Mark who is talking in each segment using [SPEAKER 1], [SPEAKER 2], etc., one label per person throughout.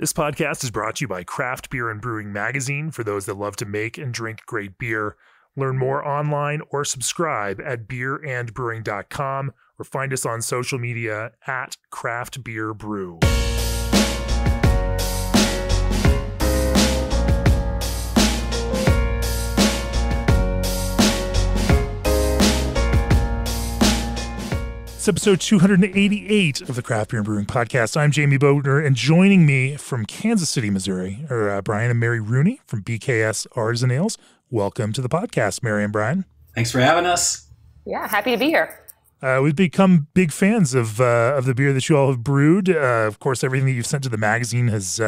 [SPEAKER 1] This podcast is brought to you by Craft Beer and Brewing magazine for those that love to make and drink great beer. Learn more online or subscribe at beerandbrewing.com or find us on social media at Craft Beer Brew. It's episode 288 of the Craft Beer and Brewing podcast. I'm Jamie Bodner, and joining me from Kansas City, Missouri, are Brian and Mary Rooney from BKS Artisan Ales. Welcome to the podcast, Mary and Brian.
[SPEAKER 2] Thanks for having us.
[SPEAKER 3] Yeah, happy to be here.
[SPEAKER 1] We've become big fans of the beer that you all have brewed. Of course, everything that you've sent to the magazine has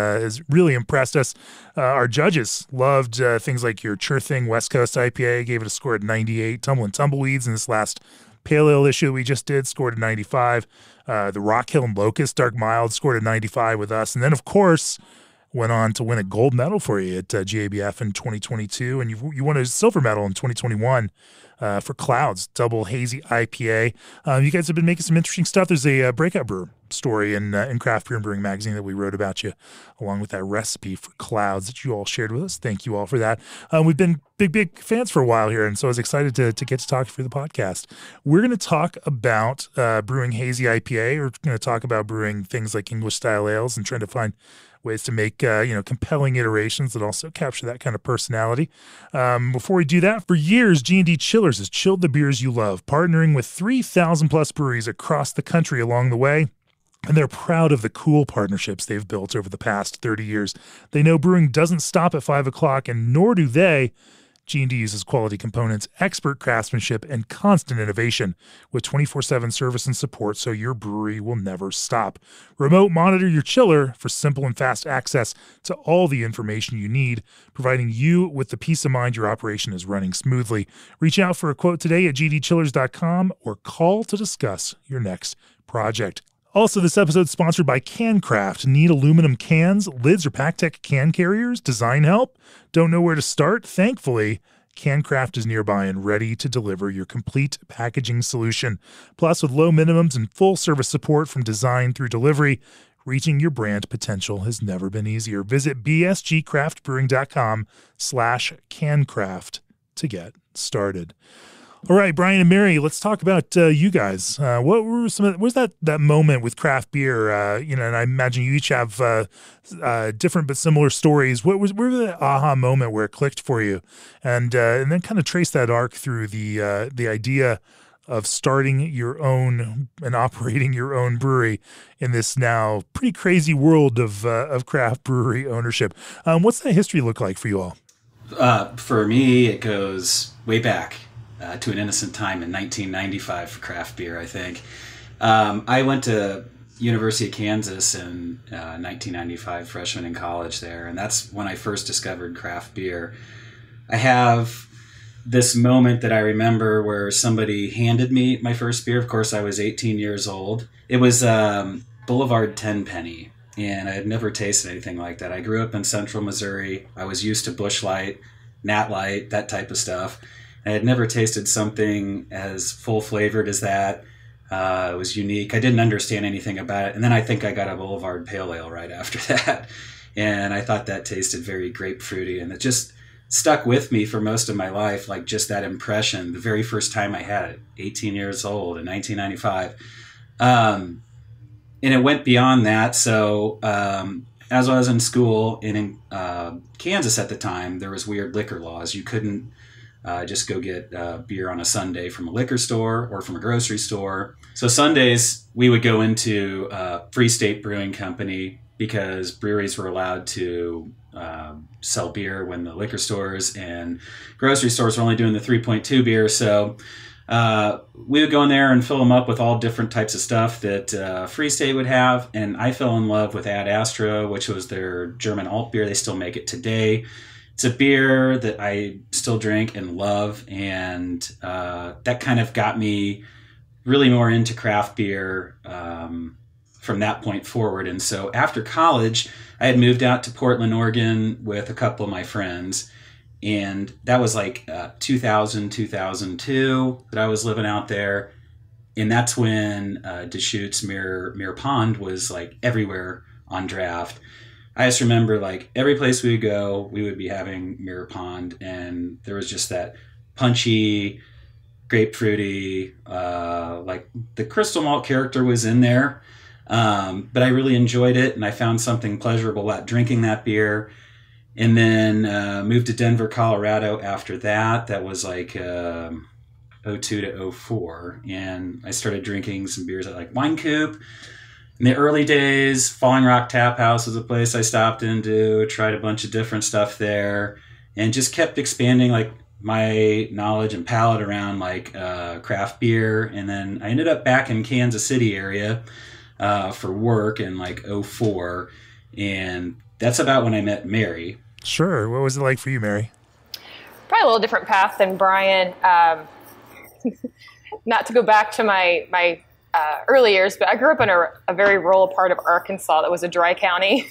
[SPEAKER 1] really impressed us. Our judges loved things like your Sure Thing West Coast IPA, gave it a score at 98. Tumble and Tumbleweeds in this last Pale Ale issue that we just did scored a 95. The Rockhill Locust Dark Mild scored a 95 with us. And then, of course, went on to win a gold medal for you at GABF in 2022. And you won a silver medal in 2021 for Clouds, double hazy IPA. You guys have been making some interesting stuff. There's a breakout brewer story in Craft Beer and Brewing magazine that we wrote about you, along with that recipe for Clouds that you all shared with us. Thank you all for that. We've been big fans for a while here, and so I was excited to get to talk through the podcast. We're going to talk about brewing hazy IPA. We're going to talk about brewing things like English-style ales and trying to find ways to make compelling iterations that also capture that kind of personality. Before we do that, for years, G&D Chillers has chilled the beers you love, partnering with 3,000 plus breweries across the country along the way. And they're proud of the cool partnerships they've built over the past 30 years. They know brewing doesn't stop at 5 o'clock, and nor do they. G&D uses quality components, expert craftsmanship, and constant innovation with 24/7 service and support so your brewery will never stop. Remote monitor your chiller for simple and fast access to all the information you need, providing you with the peace of mind your operation is running smoothly. Reach out for a quote today at gdchillers.com or call to discuss your next project. Also, this episode is sponsored by CanCraft. Need aluminum cans, lids, or PackTech can carriers? Design help? Don't know where to start? Thankfully, CanCraft is nearby and ready to deliver your complete packaging solution. Plus, with low minimums and full service support from design through delivery, reaching your brand potential has never been easier. Visit bsgcraftbrewing.com/CanCraft to get started. All right, Brian and Mary, let's talk about you guys. What were what was that moment with craft beer? And I imagine you each have different but similar stories. Where was the aha moment where it clicked for you, and then kind of trace that arc through the idea of starting your own and operating your own brewery in this now pretty crazy world of craft brewery ownership. What's that history look like for you all?
[SPEAKER 2] For me, it goes way back. To an innocent time in 1995 for craft beer, I think. I went to University of Kansas in 1995, freshman in college there, and that's when I first discovered craft beer. I have this moment that I remember where somebody handed me my first beer. Of course, I was 18 years old. It was Boulevard 10 Penny, and I had never tasted anything like that. I grew up in central Missouri. I was used to Busch Light, Nat Light, that type of stuff. I had never tasted something as full-flavored as that. It was unique. I didn't understand anything about it. And then I think I got a Boulevard Pale Ale right after that. And I thought that tasted very grapefruity. And it just stuck with me for most of my life, like just that impression, the very first time I had it, 18 years old in 1995. And it went beyond that. So as I was in school in Kansas at the time, there was weird liquor laws. You couldn't just go get beer on a Sunday from a liquor store or from a grocery store. So Sundays, we would go into Free State Brewing Company because breweries were allowed to sell beer when the liquor stores and grocery stores were only doing the 3.2 beer. So we would go in there and fill them up with all different types of stuff that Free State would have. And I fell in love with Ad Astra, which was their German alt beer. They still make it today. It's a beer that I still drink and love, and that kind of got me really more into craft beer from that point forward. And so after college, I had moved out to Portland, Oregon with a couple of my friends, and that was like 2000, 2002 that I was living out there. And that's when Deschutes Mirror Pond was like everywhere on draft. I just remember like every place we would go, we would be having Mirror Pond, and there was just that punchy, grapefruity, like the crystal malt character was in there. But I really enjoyed it, and I found something pleasurable about drinking that beer. And then moved to Denver, Colorado after that. That was like 02 to 04. And I started drinking some beers at like Wine Coop. In the early days, Falling Rock Tap House was a place I stopped into, tried a bunch of different stuff there, and just kept expanding like my knowledge and palate around like craft beer. And then I ended up back in Kansas City area for work in like 04. And that's about when I met Mary.
[SPEAKER 1] Sure. What was it like for you, Mary?
[SPEAKER 3] Probably a little different path than Brian. Not to go back to my early years, but I grew up in a very rural part of Arkansas that was a dry county.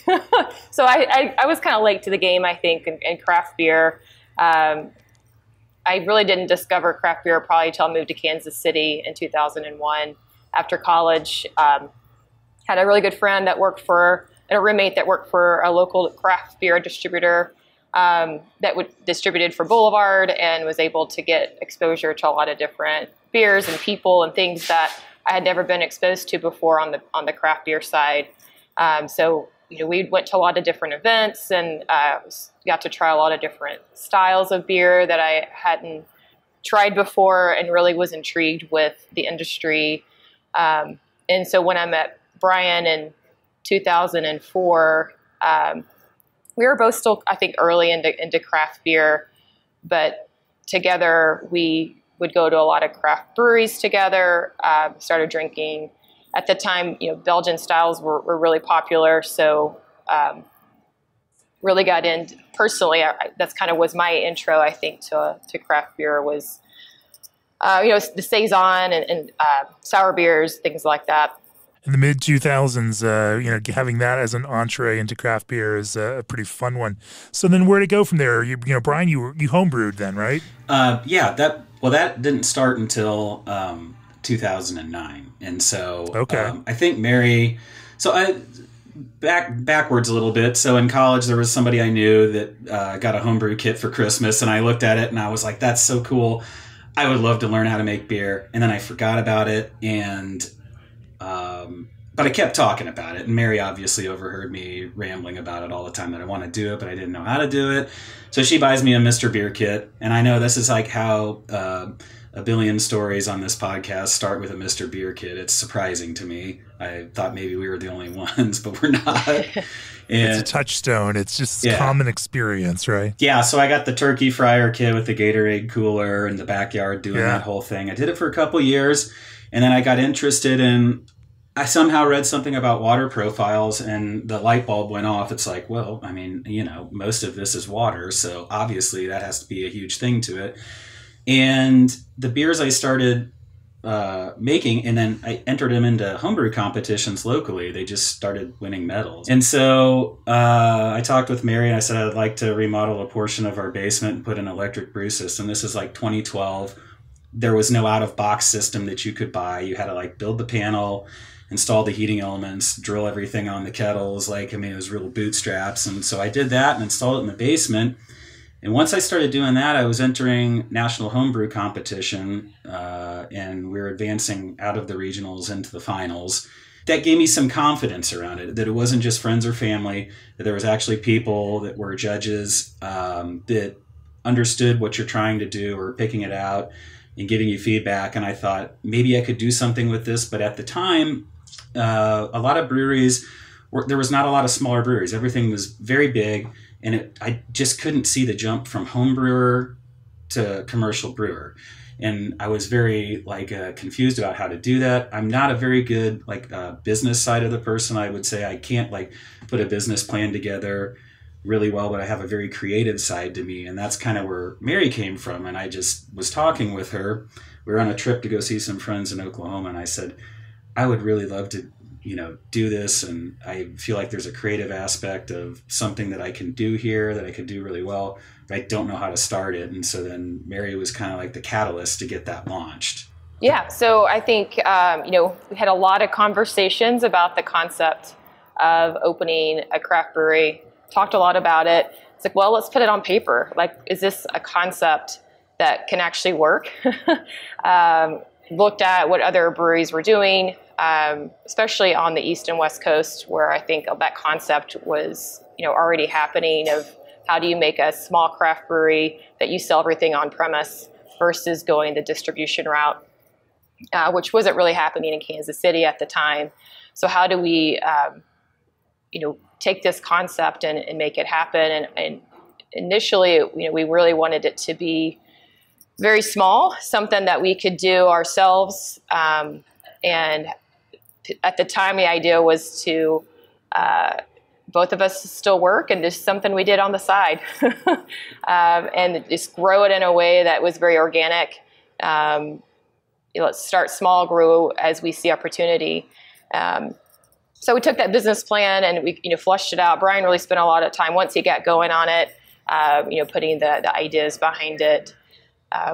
[SPEAKER 3] So I was kind of late to the game, I think, in craft beer. I really didn't discover craft beer probably until I moved to Kansas City in 2001 after college. Had a really good friend that worked for, and a roommate that worked for a local craft beer distributor that distributed for Boulevard, and was able to get exposure to a lot of different beers and people and things that I had never been exposed to before on the craft beer side. So we went to a lot of different events and got to try a lot of different styles of beer that I hadn't tried before, and really was intrigued with the industry. And so when I met Brian in 2004, we were both still, I think, early into craft beer, but together we would go to a lot of craft breweries together, started drinking. At the time, Belgian styles were really popular, so really got in. Personally, that's kind of was my intro, I think, to craft beer was, the Saison and sour beers, things like that.
[SPEAKER 1] In the mid 2000s, having that as an entree into craft beer is a pretty fun one. So then, where'd it go from there? Brian, you homebrewed then, right?
[SPEAKER 2] Yeah. That didn't start until 2009, and so
[SPEAKER 1] okay.
[SPEAKER 2] I think Mary. So backwards a little bit. So in college, there was somebody I knew that got a homebrew kit for Christmas, and I looked at it and I was like, "That's so cool! I would love to learn how to make beer." And then I forgot about it, and but I kept talking about it, and Mary obviously overheard me rambling about it all the time, that I want to do it, but I didn't know how to do it. So she buys me a Mr. Beer kit, and I know this is like how a billion stories on this podcast start with a Mr. Beer kit. It's surprising to me. I thought maybe we were the only ones, but we're not. And
[SPEAKER 1] it's a touchstone. It's just common experience, right?
[SPEAKER 2] Yeah, so I got the turkey fryer kit with the Gatorade cooler in the backyard doing that whole thing. I did it for a couple years, and then I got interested in, I somehow read something about water profiles, and the light bulb went off. It's like, well, I mean, most of this is water, so obviously that has to be a huge thing to it. And the beers I started making, and then I entered them into homebrew competitions locally. They just started winning medals. And so I talked with Mary, and I said I'd like to remodel a portion of our basement and put an electric brew system. This is like 2012. There was no out-of-box system that you could buy. You had to like build the panel, install the heating elements, drill everything on the kettles. It was real bootstraps. And so I did that and installed it in the basement. And once I started doing that, I was entering national homebrew competition, and we were advancing out of the regionals into the finals. That gave me some confidence around it, that it wasn't just friends or family, that there was actually people that were judges that understood what you're trying to do or picking it out and giving you feedback. And I thought maybe I could do something with this. But at the time, a lot of breweries, there was not a lot of smaller breweries. Everything was very big. And I just couldn't see the jump from home brewer to commercial brewer. And I was very confused about how to do that. I'm not a very good business side of the person. I would say I can't put a business plan together really well, but I have a very creative side to me. And that's kind of where Mary came from. And I just was talking with her. We were on a trip to go see some friends in Oklahoma. And I said, I would really love to do this, and I feel like there's a creative aspect of something that I can do here that I could do really well, but I don't know how to start it. And so then Mary was kind of like the catalyst to get that launched. Yeah.
[SPEAKER 3] So I think, we had a lot of conversations about the concept of opening a craft brewery. Talked a lot about it. It's like, well, let's put it on paper. Like, is this a concept that can actually work? Looked at what other breweries were doing, especially on the East and West Coast, where I think that concept was, already happening of how do you make a small craft brewery that you sell everything on premise versus going the distribution route, which wasn't really happening in Kansas City at the time. So how do we, take this concept and make it happen? And initially, we really wanted it to be very small, something that we could do ourselves. And at the time, the idea was to both of us still work and just something we did on the side, and just grow it in a way that was very organic. Let's start small, grow as we see opportunity. So we took that business plan and we, fleshed it out. Brian really spent a lot of time once he got going on it, putting the ideas behind it.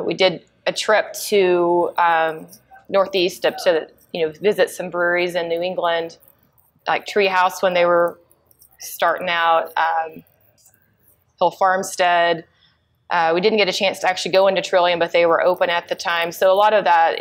[SPEAKER 3] We did a trip to Northeast up to, visit some breweries in New England, like Treehouse when they were starting out, Hill Farmstead. We didn't get a chance to actually go into Trillium, but they were open at the time. So a lot of that,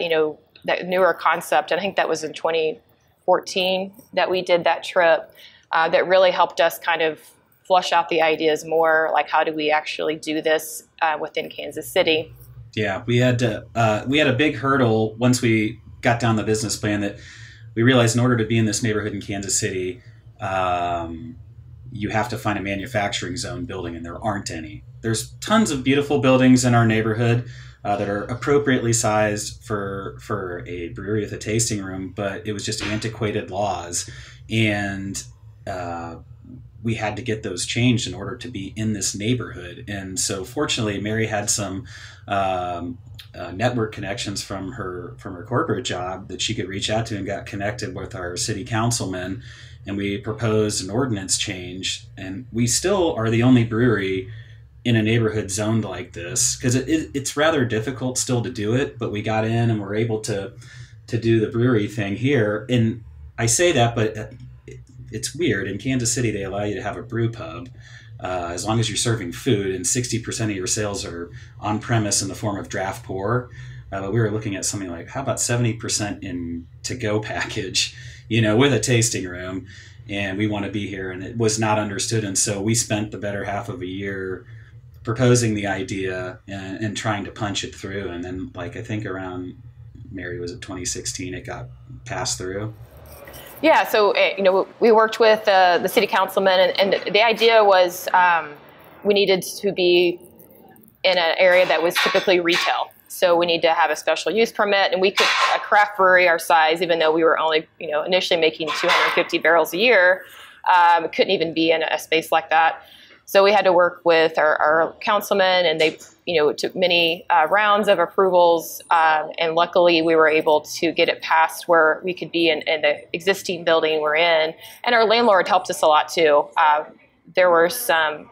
[SPEAKER 3] that newer concept, and I think that was in 2014 that we did that trip, that really helped us kind of flush out the ideas more, like how do we actually do this within Kansas City.
[SPEAKER 2] Yeah, we had a big hurdle once we got down the business plan that we realized in order to be in this neighborhood in Kansas City, you have to find a manufacturing zone building, and there aren't any. There's tons of beautiful buildings in our neighborhood that are appropriately sized for a brewery with a tasting room, but it was just antiquated laws, and we had to get those changed in order to be in this neighborhood. And so fortunately, Mary had some network connections from her corporate job that she could reach out to, and got connected with our city councilman. And we proposed an ordinance change, and we still are the only brewery in a neighborhood zoned like this, because it's rather difficult still to do it, but we got in and we're able to do the brewery thing here. And I say that, but it's weird. In Kansas City, they allow you to have a brew pub as long as you're serving food, and 60% of your sales are on premise in the form of draft pour. But we were looking at something like, how about 70% in to-go package, with a tasting room, and we want to be here. And it was not understood. And so we spent the better half of a year proposing the idea and trying to punch it through. And then, I think around, Mary, was it 2016, it got passed through?
[SPEAKER 3] Yeah, so we worked with the city councilman, and the idea was we needed to be in an area that was typically retail. So we need to have a special use permit, and we could, a craft brewery our size, even though we were only initially making 250 barrels a year, couldn't even be in a space like that. So we had to work with our councilman, and they it took many rounds of approvals, and luckily we were able to get it passed where we could be in the existing building we're in. And our landlord helped us a lot too. There were some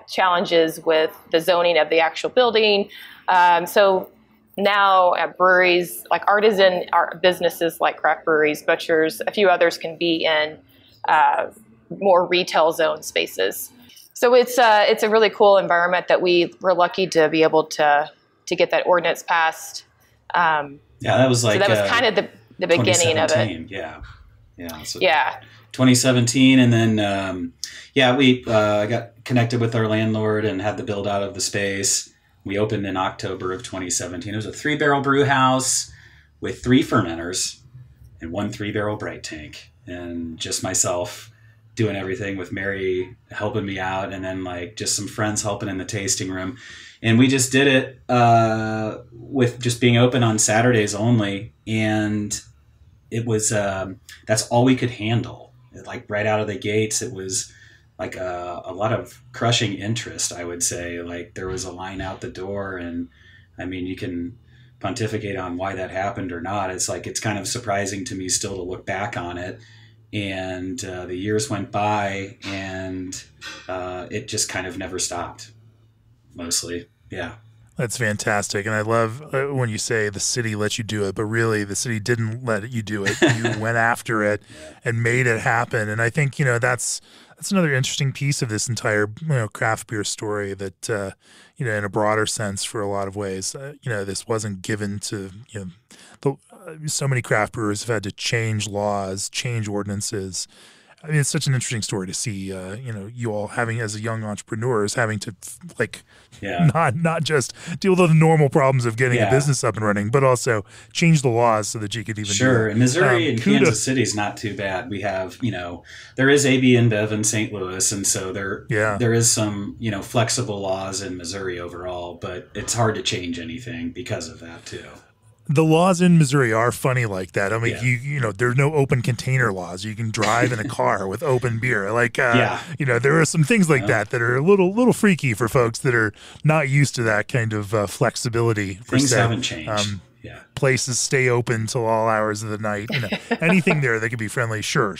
[SPEAKER 3] challenges with the zoning of the actual building. So now breweries, like artisan businesses like craft breweries, butchers, a few others can be in more retail zone spaces. So it's a really cool environment that we were lucky to be able to get that ordinance passed.
[SPEAKER 2] Yeah, that was
[SPEAKER 3] so that was kind of the beginning of it.
[SPEAKER 2] Yeah. So
[SPEAKER 3] yeah.
[SPEAKER 2] 2017, and then we got connected with our landlord and had the build out of the space. We opened in October of 2017. It was a 3-barrel brew house with 3 fermenters and 1 3-barrel bright tank, and just myself doing everything, with Mary helping me out, and then just some friends helping in the tasting room. And we just did it with just being open on Saturdays only. And it was, that's all we could handle. Right out of the gates, it was a lot of crushing interest, I would say. There was a line out the door, and I mean, you can pontificate on why that happened or not. It's it's kind of surprising to me still to look back on it. And the years went by, and it just kind of never stopped, mostly. Yeah.
[SPEAKER 1] That's fantastic. And I love when you say the city let you do it, but really the city didn't let you do it. You went after it and made it happen. And I think, that's another interesting piece of this entire, craft beer story that, in a broader sense for a lot of ways, this wasn't given to, so many craft brewers have had to change laws, change ordinances. I mean, it's such an interesting story to see, you all having, as a young entrepreneurs, having to not just deal with the normal problems of getting a business up and running, but also change the laws so that you could even
[SPEAKER 2] Sure. And Missouri and Kansas City is not too bad. We have, there is AB InBev in St. Louis. And so there is some, flexible laws in Missouri overall, but it's hard to change anything because of that too.
[SPEAKER 1] The laws in Missouri are funny like that. I mean, there's no open container laws. You can drive in a car with open beer. Like, there are some things like that are a little freaky for folks that are not used to that kind of flexibility.
[SPEAKER 2] Things haven't changed.
[SPEAKER 1] Places stay open till all hours of the night. Anything there that could be friendly. Sure.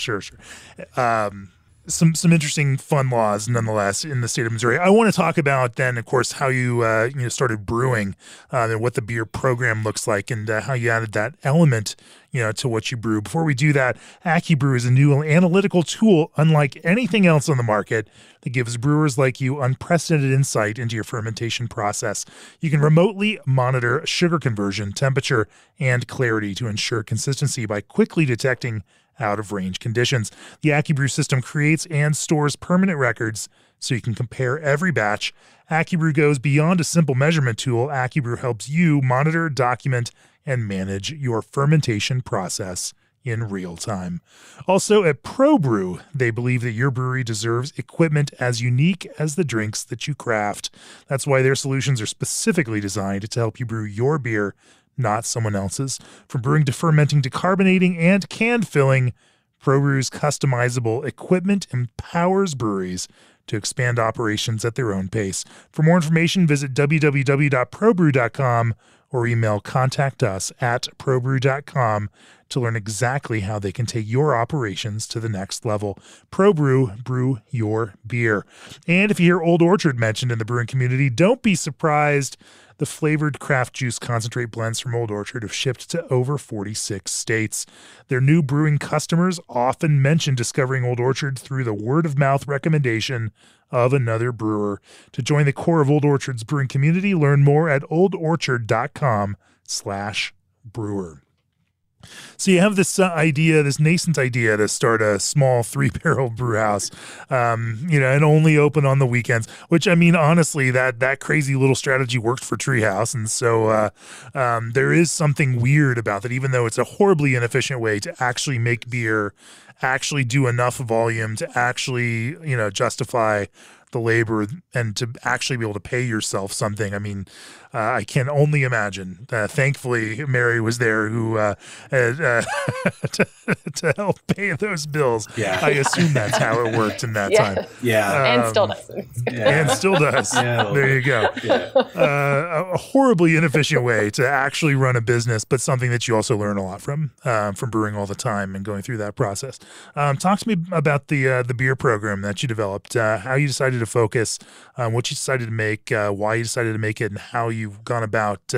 [SPEAKER 1] Some interesting fun laws nonetheless in the state of Missouri. I want to talk about then, of course, how you started brewing and what the beer program looks like and how you added that element to what you brew. Before we do that, AccuBrew is a new analytical tool unlike anything else on the market that gives brewers like you unprecedented insight into your fermentation process. You can remotely monitor sugar conversion, temperature, and clarity to ensure consistency by quickly detecting out-of-range conditions. The AccuBrew system creates and stores permanent records so you can compare every batch. AccuBrew goes beyond a simple measurement tool. AccuBrew helps you monitor, document, and manage your fermentation process in real time. Also, at ProBrew, they believe that your brewery deserves equipment as unique as the drinks that you craft. That's why their solutions are specifically designed to help you brew your beer, not someone else's. From brewing to fermenting to carbonating and can filling, ProBrew's customizable equipment empowers breweries to expand operations at their own pace. For more information, visit www.probrew.com or email contactus@probrew.com to learn exactly how they can take your operations to the next level. ProBrew, brew your beer. And if you hear Old Orchard mentioned in the brewing community, don't be surprised. The flavored craft juice concentrate blends from Old Orchard have shipped to over 46 states. Their new brewing customers often mention discovering Old Orchard through the word-of-mouth recommendation of another brewer. To join the core of Old Orchard's brewing community, learn more at oldorchard.com/brewer. So you have this idea, this nascent idea to start a small 3-barrel brew house, and only open on the weekends, which, I mean, honestly, that crazy little strategy worked for Treehouse. And so there is something weird about that, even though it's a horribly inefficient way to actually make beer, actually do enough volume to actually, justify the labor and to actually be able to pay yourself something. I mean, I can only imagine. Thankfully, Mary was there who to help pay those bills.
[SPEAKER 2] Yeah.
[SPEAKER 1] I assume that's how it worked in that time.
[SPEAKER 2] Yeah.
[SPEAKER 3] And still does.
[SPEAKER 1] And still does. There you go. Yeah. A horribly inefficient way to actually run a business, but something that you also learn a lot from brewing all the time and going through that process. Talk to me about the beer program that you developed, how you decided to focus, what you decided to make, why you decided to make it, and how you've gone about,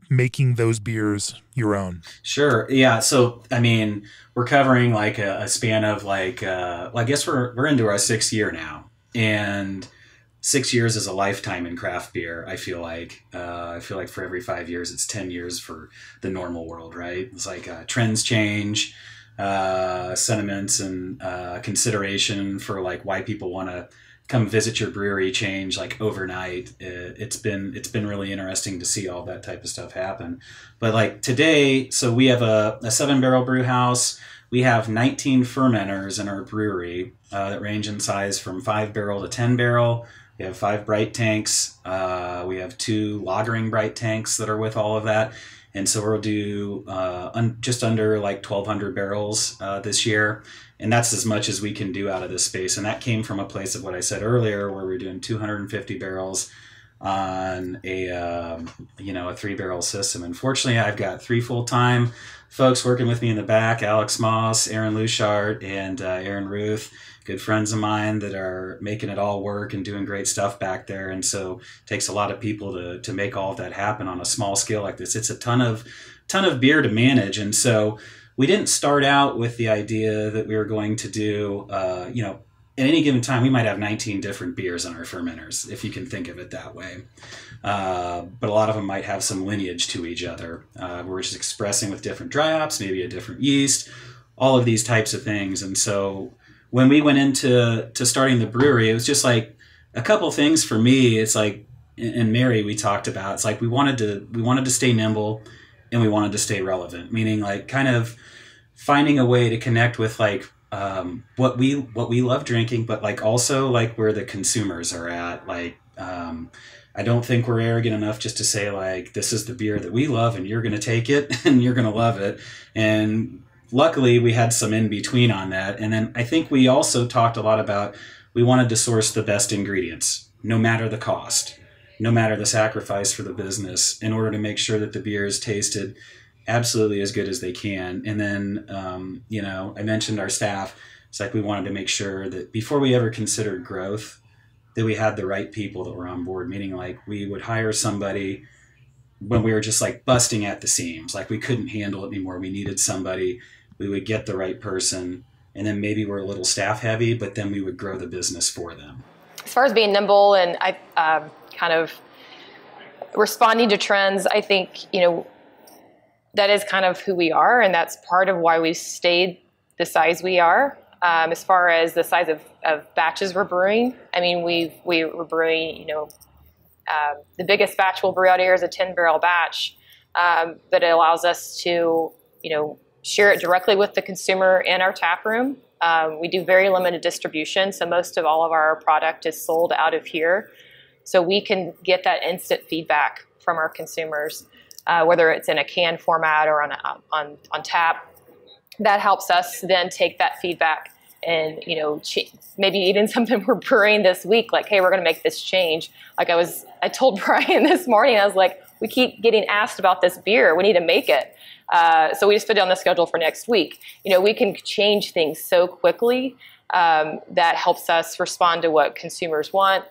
[SPEAKER 1] making those beers your own.
[SPEAKER 2] Sure. Yeah. So, I mean, we're covering like a span of I guess we're into our 6th year now, and 6 years is a lifetime in craft beer. I feel like for every 5 years, it's 10 years for the normal world, right? It's like trends change, sentiments and consideration for like why people want to come visit your brewery change like overnight. It's been really interesting to see all that type of stuff happen. But like today, so we have a 7-barrel brew house. We have 19 fermenters in our brewery that range in size from 5-barrel to 10-barrel. We have 5 bright tanks. We have 2 lagering bright tanks that are with all of that. And so we'll do just under like 1,200 barrels this year. And that's as much as we can do out of this space. And that came from a place of what I said earlier, where we're doing 250 barrels on a 3-barrel system. And fortunately, I've got 3 full-time folks working with me in the back: Alex Moss, Aaron Luchart, and Aaron Ruth. good friends of mine that are making it all work and doing great stuff back there. And so it takes a lot of people to make all of that happen on a small scale like this. It's a ton of beer to manage. And so we didn't start out with the idea that we were going to do, at any given time, we might have 19 different beers in our fermenters, if you can think of it that way. But a lot of them might have some lineage to each other. We're just expressing with different dry hops, maybe a different yeast, all of these types of things. And so when we went into starting the brewery, it was just like a couple things for me. It's like, and Mary, we talked about, it's like we wanted to stay nimble and we wanted to stay relevant, meaning like kind of finding a way to connect with like what we love drinking, but like also like where the consumers are at. Like I don't think we're arrogant enough just to say like, this is the beer that we love and you're going to take it and you're going to love it. And luckily we had some in between on that. And then I think we also talked a lot about, we wanted to source the best ingredients, no matter the cost, no matter the sacrifice for the business, in order to make sure that the beer is tasted absolutely as good as they can. And then, I mentioned our staff. It's like we wanted to make sure that before we ever considered growth, that we had the right people that were on board, meaning like we would hire somebody when we were just like busting at the seams, like we couldn't handle it anymore. We needed somebody. We would get the right person, and then maybe we're a little staff heavy, but then we would grow the business for them.
[SPEAKER 3] As far as being nimble and kind of responding to trends, I think, that is kind of who we are, and that's part of why we've stayed the size we are. As far as the size of batches we're brewing, I mean, we're brewing, the biggest batch we'll brew out here is a 10-barrel batch, but it allows us to, share it directly with the consumer in our tap room. We do very limited distribution, so most of all of our product is sold out of here. So we can get that instant feedback from our consumers, whether it's in a can format or on tap. That helps us then take that feedback and, maybe even something we're brewing this week, like, hey, we're going to make this change. Like I told Brian this morning, I was like, we keep getting asked about this beer. We need to make it. So we just put it on the schedule for next week. We can change things so quickly that helps us respond to what consumers want,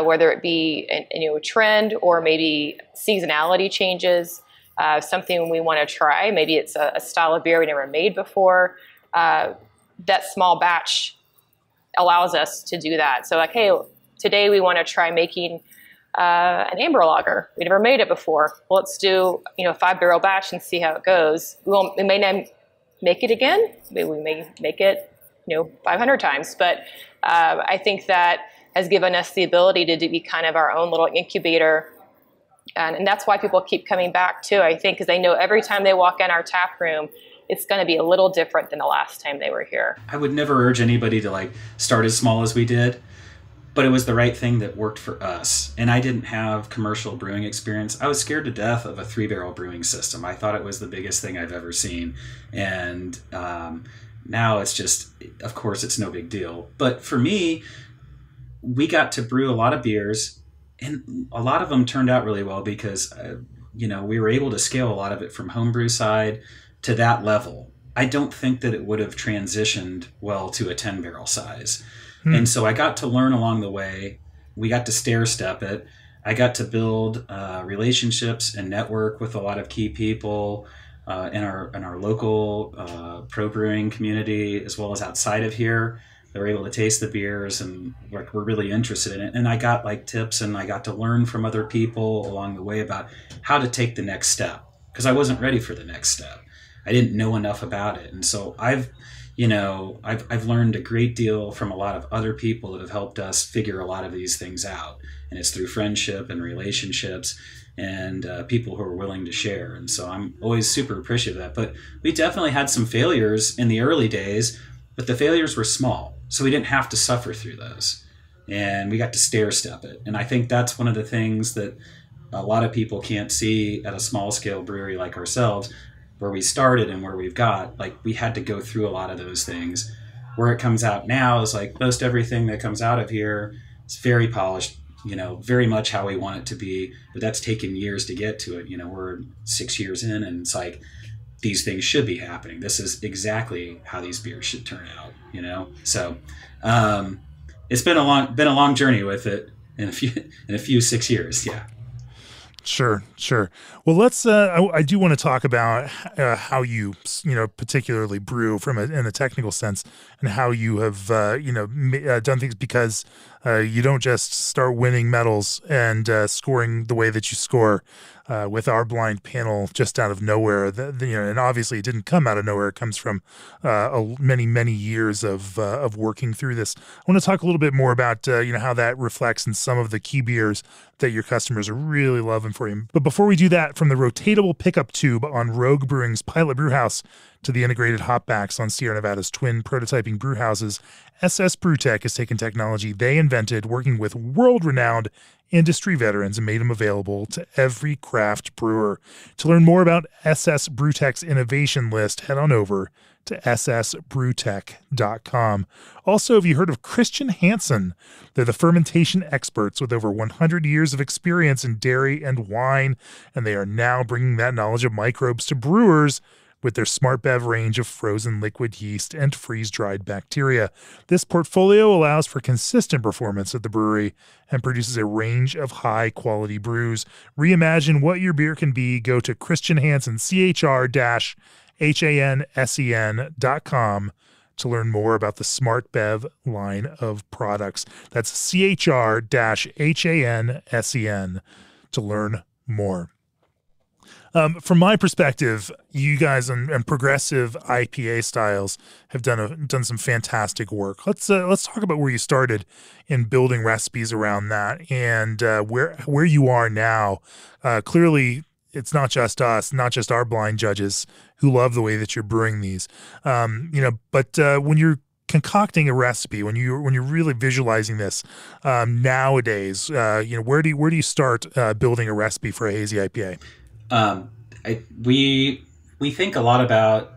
[SPEAKER 3] whether it be a trend or maybe seasonality changes, something we want to try. Maybe it's a style of beer we never made before. That small batch allows us to do that. So like, hey, today we want to try making an amber lager. We never made it before. Well, let's do a 5-barrel batch and see how it goes. We may not make it again. Maybe we may make it 500 times. But I think that has given us the ability to be kind of our own little incubator. And that's why people keep coming back too, I think, because they know every time they walk in our tap room, it's going to be a little different than the last time they were here.
[SPEAKER 2] I would never urge anybody to start as small as we did, but it was the right thing that worked for us. And I didn't have commercial brewing experience. I was scared to death of a 3-barrel brewing system. I thought it was the biggest thing I've ever seen. And now it's just, of course, it's no big deal. But for me, we got to brew a lot of beers, and a lot of them turned out really well because, we were able to scale a lot of it from homebrew side to that level. I don't think that it would have transitioned well to a 10-barrel size. And so I got to learn along the way. We got to stair step it. I got to build relationships and network with a lot of key people in our local pro brewing community, as well as outside of here. They were able to taste the beers and were really interested in it. And I got tips, and I got to learn from other people along the way about how to take the next step, because I wasn't ready for the next step. I didn't know enough about it. And so I've learned a great deal from a lot of other people that have helped us figure a lot of these things out. And it's through friendship and relationships and people who are willing to share. And so I'm always super appreciative of that. But we definitely had some failures in the early days, but the failures were small. So we didn't have to suffer through those. And we got to stair step it. And I think that's one of the things that a lot of people can't see at a small scale brewery like ourselves, where we started and where we've got. We had to go through a lot of those things. Where it comes out now is most everything that comes out of here is very polished, very much how we want it to be, but that's taken years to get to it. We're 6 years in, and it's these things should be happening. This is exactly how these beers should turn out, you know? So, it's been a long journey with it in a few 6 years. Yeah.
[SPEAKER 1] Sure. Well, let's. I do want to talk about how you particularly brew in a technical sense, and how you have done things, because you don't just start winning medals and scoring the way that you score with our blind panel just out of nowhere. And obviously it didn't come out of nowhere. It comes from many years of working through this. I want to talk a little bit more about how that reflects in some of the key beers that your customers are really loving for you. But before we do that, from the rotatable pickup tube on Rogue Brewing's Pilot Brewhouse to the integrated hopbacks on Sierra Nevada's twin prototyping brewhouses, SS Brewtech has taken technology they invented, working with world-renowned industry veterans, and made them available to every craft brewer. To learn more about SS Brewtech's innovation list, head on over to ssbrewtech.com. Also, have you heard of Christian Hansen? They're the fermentation experts with over 100 years of experience in dairy and wine, and they are now bringing that knowledge of microbes to brewers with their Smart Bev range of frozen liquid yeast and freeze-dried bacteria. This portfolio allows for consistent performance at the brewery and produces a range of high-quality brews. Reimagine what your beer can be. Go to Christian Hansen, CHR-HANSEN.com to learn more about the Smart Bev line of products. That's CHR-HANSEN to learn more. From my perspective, you guys and Progressive IPA styles have done some fantastic work. Let's talk about where you started in building recipes around that, and where you are now. Clearly, it's not just us, not just our blind judges who love the way that you're brewing these. But when you're concocting a recipe, when you're really visualizing this nowadays, where do you start building a recipe for a hazy IPA?
[SPEAKER 2] We think a lot about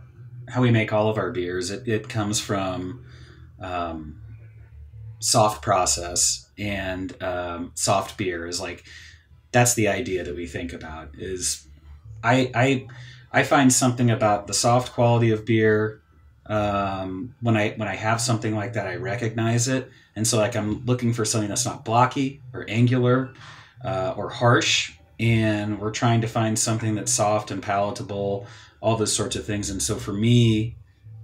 [SPEAKER 2] how we make all of our beers. It comes from soft process, and soft beer is like, that's the idea that we think about. Is I find something about the soft quality of beer when I have something like that, I recognize it, and so like I'm looking for something that's not blocky or angular or harsh. And we're trying to find something that's soft and palatable, all those sorts of things. And so for me,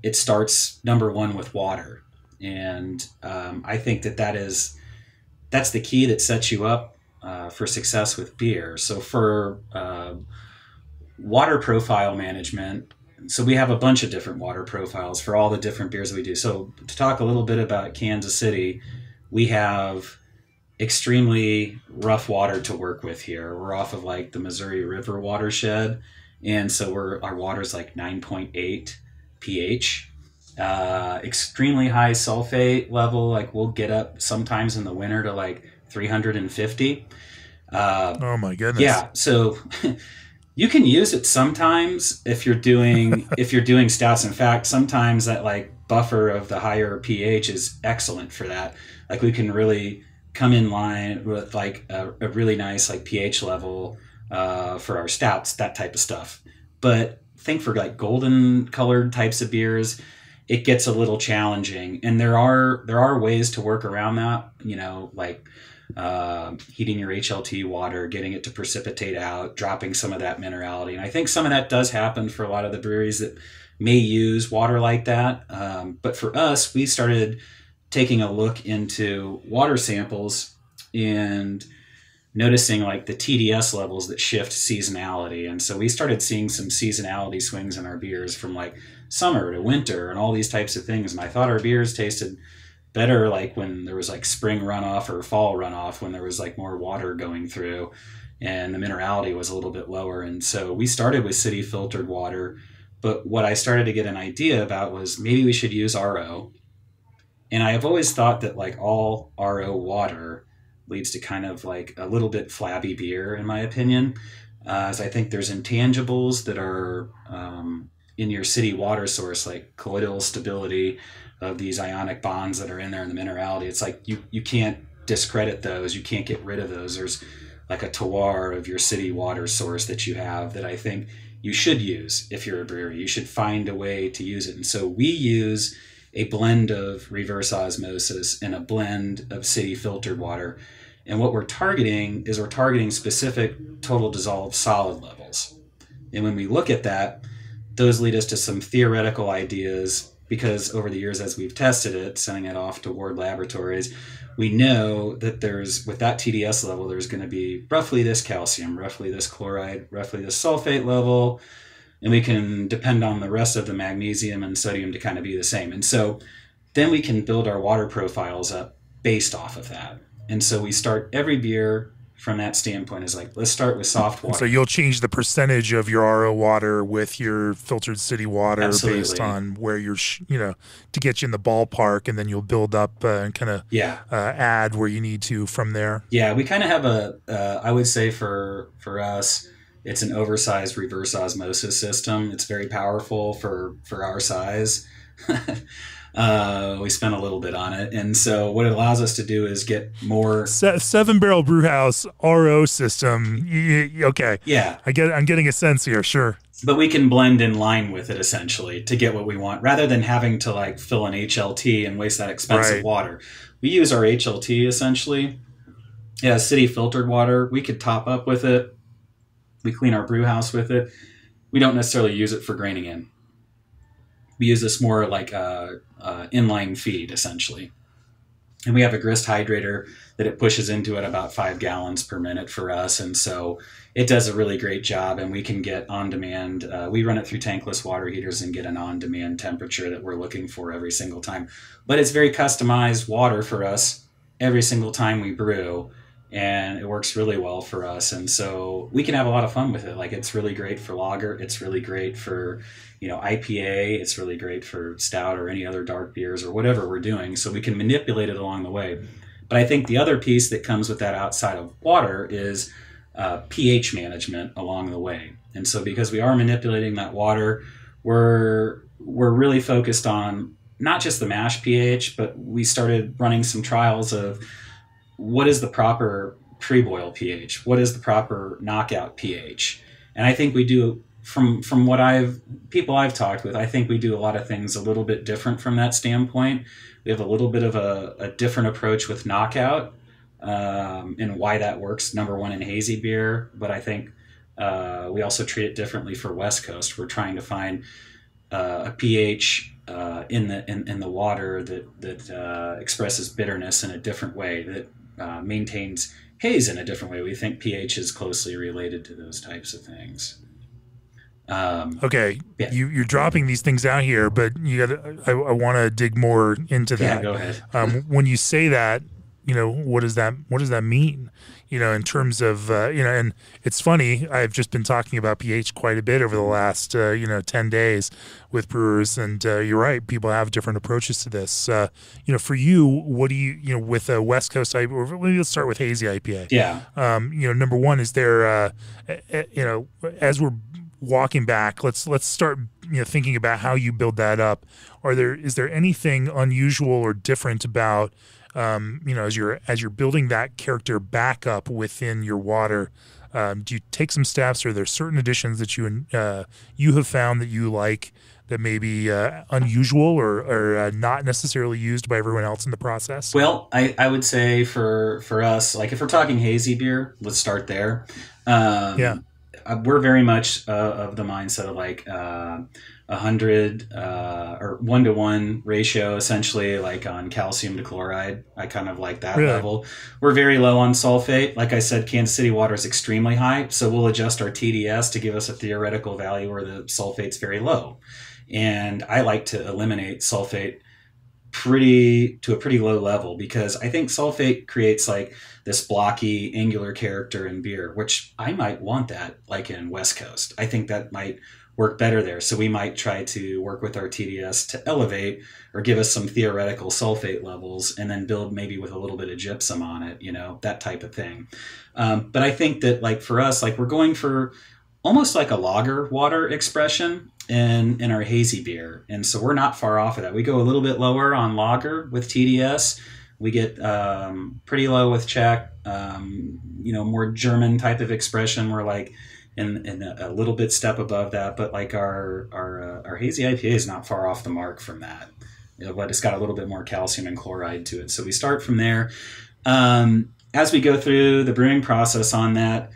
[SPEAKER 2] it starts number one with water. And I think that's the key that sets you up for success with beer. So for water profile management, so we have a bunch of different water profiles for all the different beers that we do. So to talk a little bit about Kansas City, we have extremely rough water to work with here. We're off of like the Missouri River watershed, and so our water's like 9.8 pH, extremely high sulfate level. Like we'll get up sometimes in the winter to like 350.
[SPEAKER 1] Oh my goodness.
[SPEAKER 2] Yeah, so you can use it sometimes if you're doing stouts. In fact, sometimes that like buffer of the higher pH is excellent for that. Like we can really come in line with like a really nice like pH level for our stouts, that type of stuff. But I think for like golden colored types of beers, it gets a little challenging, and there are ways to work around that. Like heating your HLT water, getting it to precipitate out, dropping some of that minerality. And I think some of that does happen for a lot of the breweries that may use water like that. But for us, we started taking a look into water samples and noticing like the TDS levels that shift seasonality. And so we started seeing some seasonality swings in our beers from like summer to winter and all these types of things. And I thought our beers tasted better like when there was like spring runoff or fall runoff, when there was like more water going through and the minerality was a little bit lower. And so we started with city filtered water. But what I started to get an idea about was maybe we should use RO. And I have always thought that like all RO water leads to kind of like a little bit flabby beer, in my opinion, as I think there's intangibles that are in your city water source, like colloidal stability of these ionic bonds that are in there in the minerality. It's like you can't discredit those. You can't get rid of those. There's like a terroir of your city water source that you have that I think you should use if you're a brewery. You should find a way to use it. And so we use a blend of reverse osmosis and a blend of city filtered water. And what we're targeting is specific total dissolved solid levels. And when we look at that, those lead us to some theoretical ideas, because over the years as we've tested it, sending it off to Ward Laboratories, we know that with that TDS level, there's going to be roughly this calcium, roughly this chloride, roughly this sulfate level, and we can depend on the rest of the magnesium and sodium to kind of be the same. And so then we can build our water profiles up based off of that. And so we start every beer from that standpoint is like, let's start with soft water.
[SPEAKER 1] So you'll change the percentage of your RO water with your filtered city water
[SPEAKER 2] Absolutely.
[SPEAKER 1] Based on where you're, to get you in the ballpark, and then you'll build up and kind of add where you need to from there.
[SPEAKER 2] Yeah, we kind of have I would say for us, it's an oversized reverse osmosis system. It's very powerful for our size. We spent a little bit on it, and so what it allows us to do is get more
[SPEAKER 1] 7-barrel brew house RO system. Okay,
[SPEAKER 2] yeah,
[SPEAKER 1] I'm getting a sense here. Sure,
[SPEAKER 2] but we can blend in line with it essentially to get what we want, rather than having to like fill an HLT and waste that expensive water. We use our HLT essentially as city filtered water. We could top up with it. We clean our brew house with it. We don't necessarily use it for graining in. We use this more like inline feed, essentially. And we have a grist hydrator that it pushes into at about 5 gallons per minute for us. And so it does a really great job, and we can get on-demand. We run it through tankless water heaters and get an on-demand temperature that we're looking for every single time. But it's very customized water for us every single time we brew, and it works really well for us. And so we can have a lot of fun with it. Like, it's really great for lager. It's really great for, IPA. It's really great for stout or any other dark beers or whatever we're doing. So we can manipulate it along the way. But I think the other piece that comes with that outside of water is pH management along the way. And so because we are manipulating that water, we're really focused on not just the mash pH, but we started running some trials of what is the proper pre-boil pH? What is the proper knockout pH? And I think we do, from what people I've talked with, I think we do a lot of things a little bit different from that standpoint. We have a little bit of a different approach with knockout, and why that works, number one, in hazy beer. But I think we also treat it differently for West Coast. We're trying to find a pH in the water that expresses bitterness in a different way, that maintains haze in a different way. We think pH is closely related to those types of things.
[SPEAKER 1] Okay, yeah. You're dropping these things out here, but I want to dig more into that.
[SPEAKER 2] Yeah, go ahead.
[SPEAKER 1] When you say that, what does that mean? In terms of, and it's funny, I've just been talking about pH quite a bit over the last, 10 days with brewers, and you're right, people have different approaches to this. For you, what do you, with a West Coast IPA, or let's start with Hazy IPA.
[SPEAKER 2] Yeah.
[SPEAKER 1] Number one, is there, as we're walking back, let's start, thinking about how you build that up. Is there anything unusual or different about, as you're building that character back up within your water? Do you take some steps? Are there certain additions that you have found that you like that may be unusual or not necessarily used by everyone else in the process?
[SPEAKER 2] Well, I would say for us, like if we're talking hazy beer, let's start there. We're very much of the mindset of like 100 or 1-to-1 ratio, essentially, like on calcium to chloride. I kind of like that level. We're very low on sulfate. Like I said, Kansas City water is extremely high, so we'll adjust our TDS to give us a theoretical value where the sulfate's very low. And I like to eliminate sulfate to a pretty low level, because I think sulfate creates like this blocky, angular character in beer, which I might want that like in West Coast. I think that might work better there. So we might try to work with our TDS to elevate or give us some theoretical sulfate levels, and then build maybe with a little bit of gypsum on it, that type of thing. But I think that like for us, like we're going for almost like a lager water expression in our hazy beer. And so we're not far off of that. We go a little bit lower on lager with TDS. We get pretty low with Czech, more German type of expression. We're like and a little bit step above that. But like our hazy IPA is not far off the mark from that. But it's got a little bit more calcium and chloride to it. So we start from there. As we go through the brewing process on that,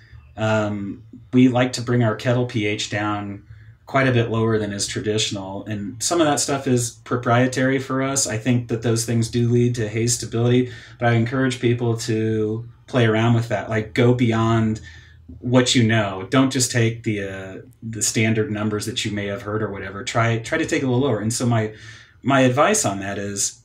[SPEAKER 2] we like to bring our kettle pH down quite a bit lower than is traditional. And some of that stuff is proprietary for us. I think that those things do lead to haze stability, but I encourage people to play around with that. Like, go beyond what you know. Don't just take the standard numbers that you may have heard or whatever. Try to take it a little lower. And so my advice on that is,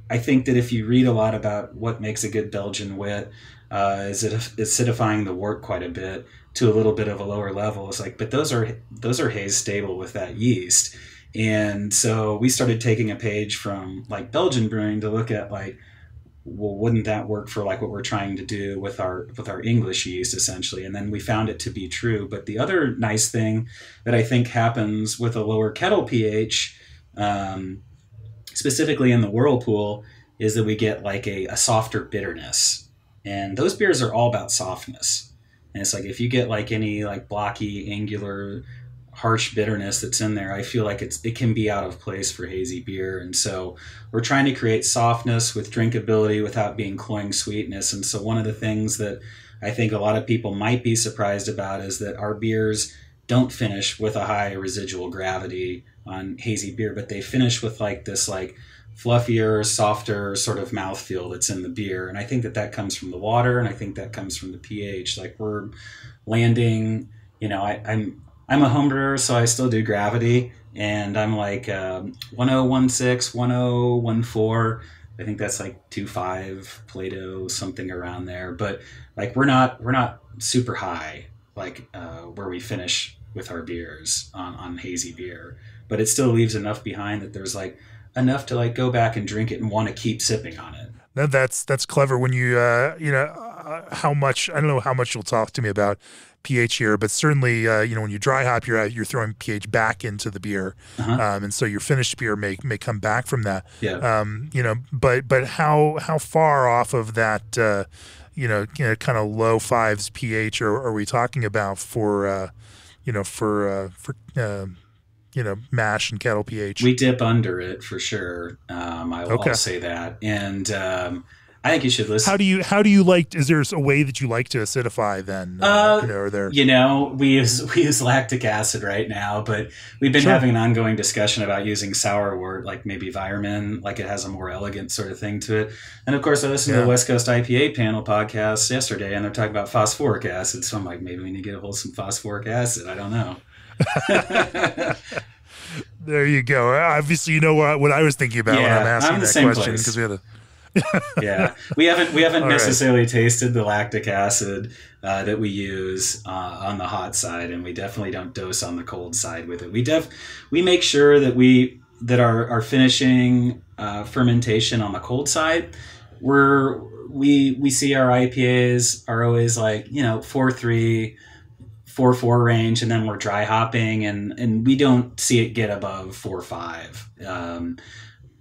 [SPEAKER 2] I think that if you read a lot about what makes a good Belgian wit, is it acidifying the wort quite a bit to a little bit of a lower level. It's like, but those are haze stable with that yeast. And so we started taking a page from like Belgian brewing to look at like, well, wouldn't that work for like what we're trying to do with our English yeast essentially? And then we found it to be true. But the other nice thing that I think happens with a lower kettle pH, specifically in the whirlpool, is that we get like a softer bitterness. And those beers are all about softness. And it's like, if you get like any like blocky, angular, harsh bitterness that's in there, I feel like it can be out of place for hazy beer. And so we're trying to create softness with drinkability without being cloying sweetness. And so one of the things that I think a lot of people might be surprised about is that our beers don't finish with a high residual gravity on hazy beer, but they finish with like this like fluffier, softer sort of mouthfeel that's in the beer. And I think that comes from the water, and I think that comes from the pH. Like, we're landing, I'm a home brewer, so I still do gravity, and I'm like 1016, 1014. I think that's like 2.5 Plato, something around there. But like, we're not super high, like where we finish with our beers on hazy beer, but it still leaves enough behind that there's like enough to like go back and drink it and want to keep sipping on it.
[SPEAKER 1] No, that's clever. When you how much, I don't know how much you'll talk to me about pH here, but certainly when you dry hop, you're throwing pH back into the beer, and so your finished beer may come back from that.
[SPEAKER 2] Yeah.
[SPEAKER 1] But how far off of that kind of low fives pH are we talking about for mash and kettle pH?
[SPEAKER 2] We dip under it for sure. I'll say that. And I think you should listen.
[SPEAKER 1] How do you like, is there a way that you like to acidify then?
[SPEAKER 2] We use lactic acid right now, but we've been having an ongoing discussion about using sour wort, like maybe Weirman, like it has a more elegant sort of thing to it. And of course I listened to the West Coast IPA panel podcast yesterday, and they're talking about phosphoric acid. So I'm like, maybe we need to get a hold of some phosphoric acid. I don't know.
[SPEAKER 1] There you go. Obviously, you know what I was thinking about when I'm asking that question, because we had
[SPEAKER 2] we haven't necessarily tasted the lactic acid that we use on the hot side, and we definitely don't dose on the cold side with it. We make sure that our finishing fermentation on the cold side, we see our IPAs are always like 4.3, 4.4 range, and then we're dry hopping, and we don't see it get above 4.5.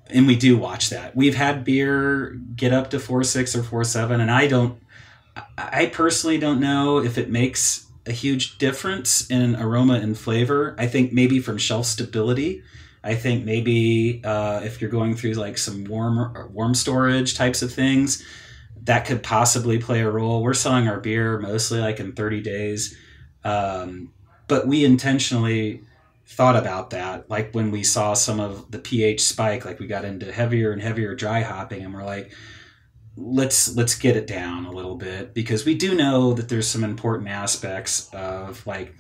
[SPEAKER 2] And we do watch that. We've had beer get up to 4.6 or 4.7, and I personally don't know if it makes a huge difference in aroma and flavor. I think maybe from shelf stability. I think maybe if you're going through like some warm storage types of things, that could possibly play a role. We're selling our beer mostly like in 30 days. But we intentionally thought about that. Like when we saw some of the pH spike, like we got into heavier and heavier dry hopping, and we're like, let's get it down a little bit, because we do know that there's some important aspects of like,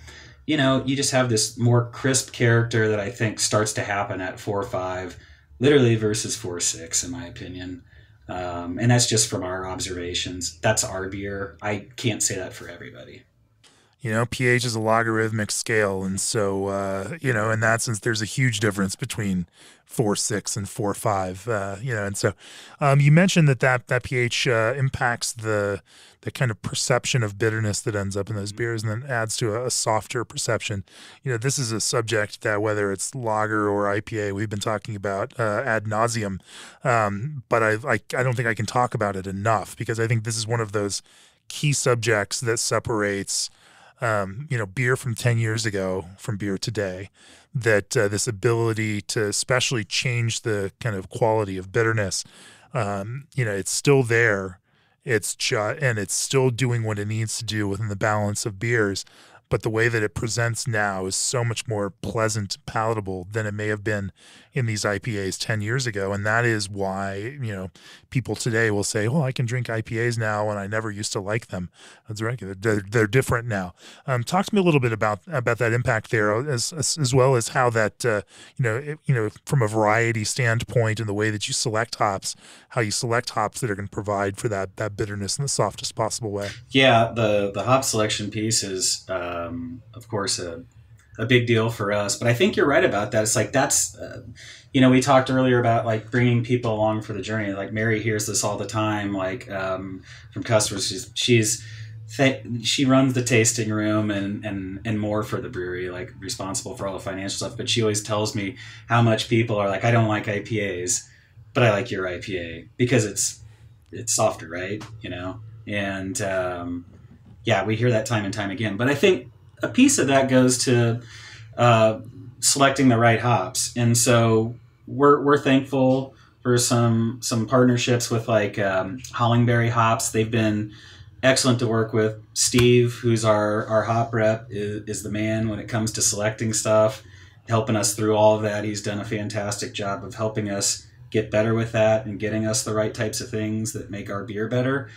[SPEAKER 2] you just have this more crisp character that I think starts to happen at 4.5 literally versus 4.6 in my opinion. And that's just from our observations. That's our beer. I can't say that for everybody.
[SPEAKER 1] pH is a logarithmic scale, and so in that sense, there's a huge difference between 4.6 and 4.5. And so you mentioned that pH impacts the kind of perception of bitterness that ends up in those beers, and then adds to a softer perception. This is a subject that, whether it's lager or IPA, we've been talking about ad nauseum, but I don't think I can talk about it enough, because I think this is one of those key subjects that separates beer from 10 years ago from beer today, that this ability to especially change the kind of quality of bitterness, it's still there. And it's still doing what it needs to do within the balance of beers. But the way that it presents now is so much more pleasant, palatable than it may have been in these IPAs 10 years ago. And that is why, people today will say, well, I can drink IPAs now and I never used to like them. That's right. They're different now. Talk to me a little bit about that impact there, as well as how that, from a variety standpoint and the way that you select hops, how you select hops that are going to provide for that bitterness in the softest possible way.
[SPEAKER 2] Yeah, the hop selection piece is, of course, a big deal for us. But I think you're right about that. It's like that's, we talked earlier about like bringing people along for the journey. Like Mary hears this all the time, like from customers. She runs the tasting room and more for the brewery, like responsible for all the financial stuff. But she always tells me how much people are like, I don't like IPAs, but I like your IPA because it's softer, right? And we hear that time and time again. But I think a piece of that goes to selecting the right hops. And so we're thankful for some partnerships with like Hollingberry hops. They've been excellent to work with. Steve, who's our hop rep, is the man when it comes to selecting stuff, helping us through all of that. He's done a fantastic job of helping us get better with that and getting us the right types of things that make our beer better.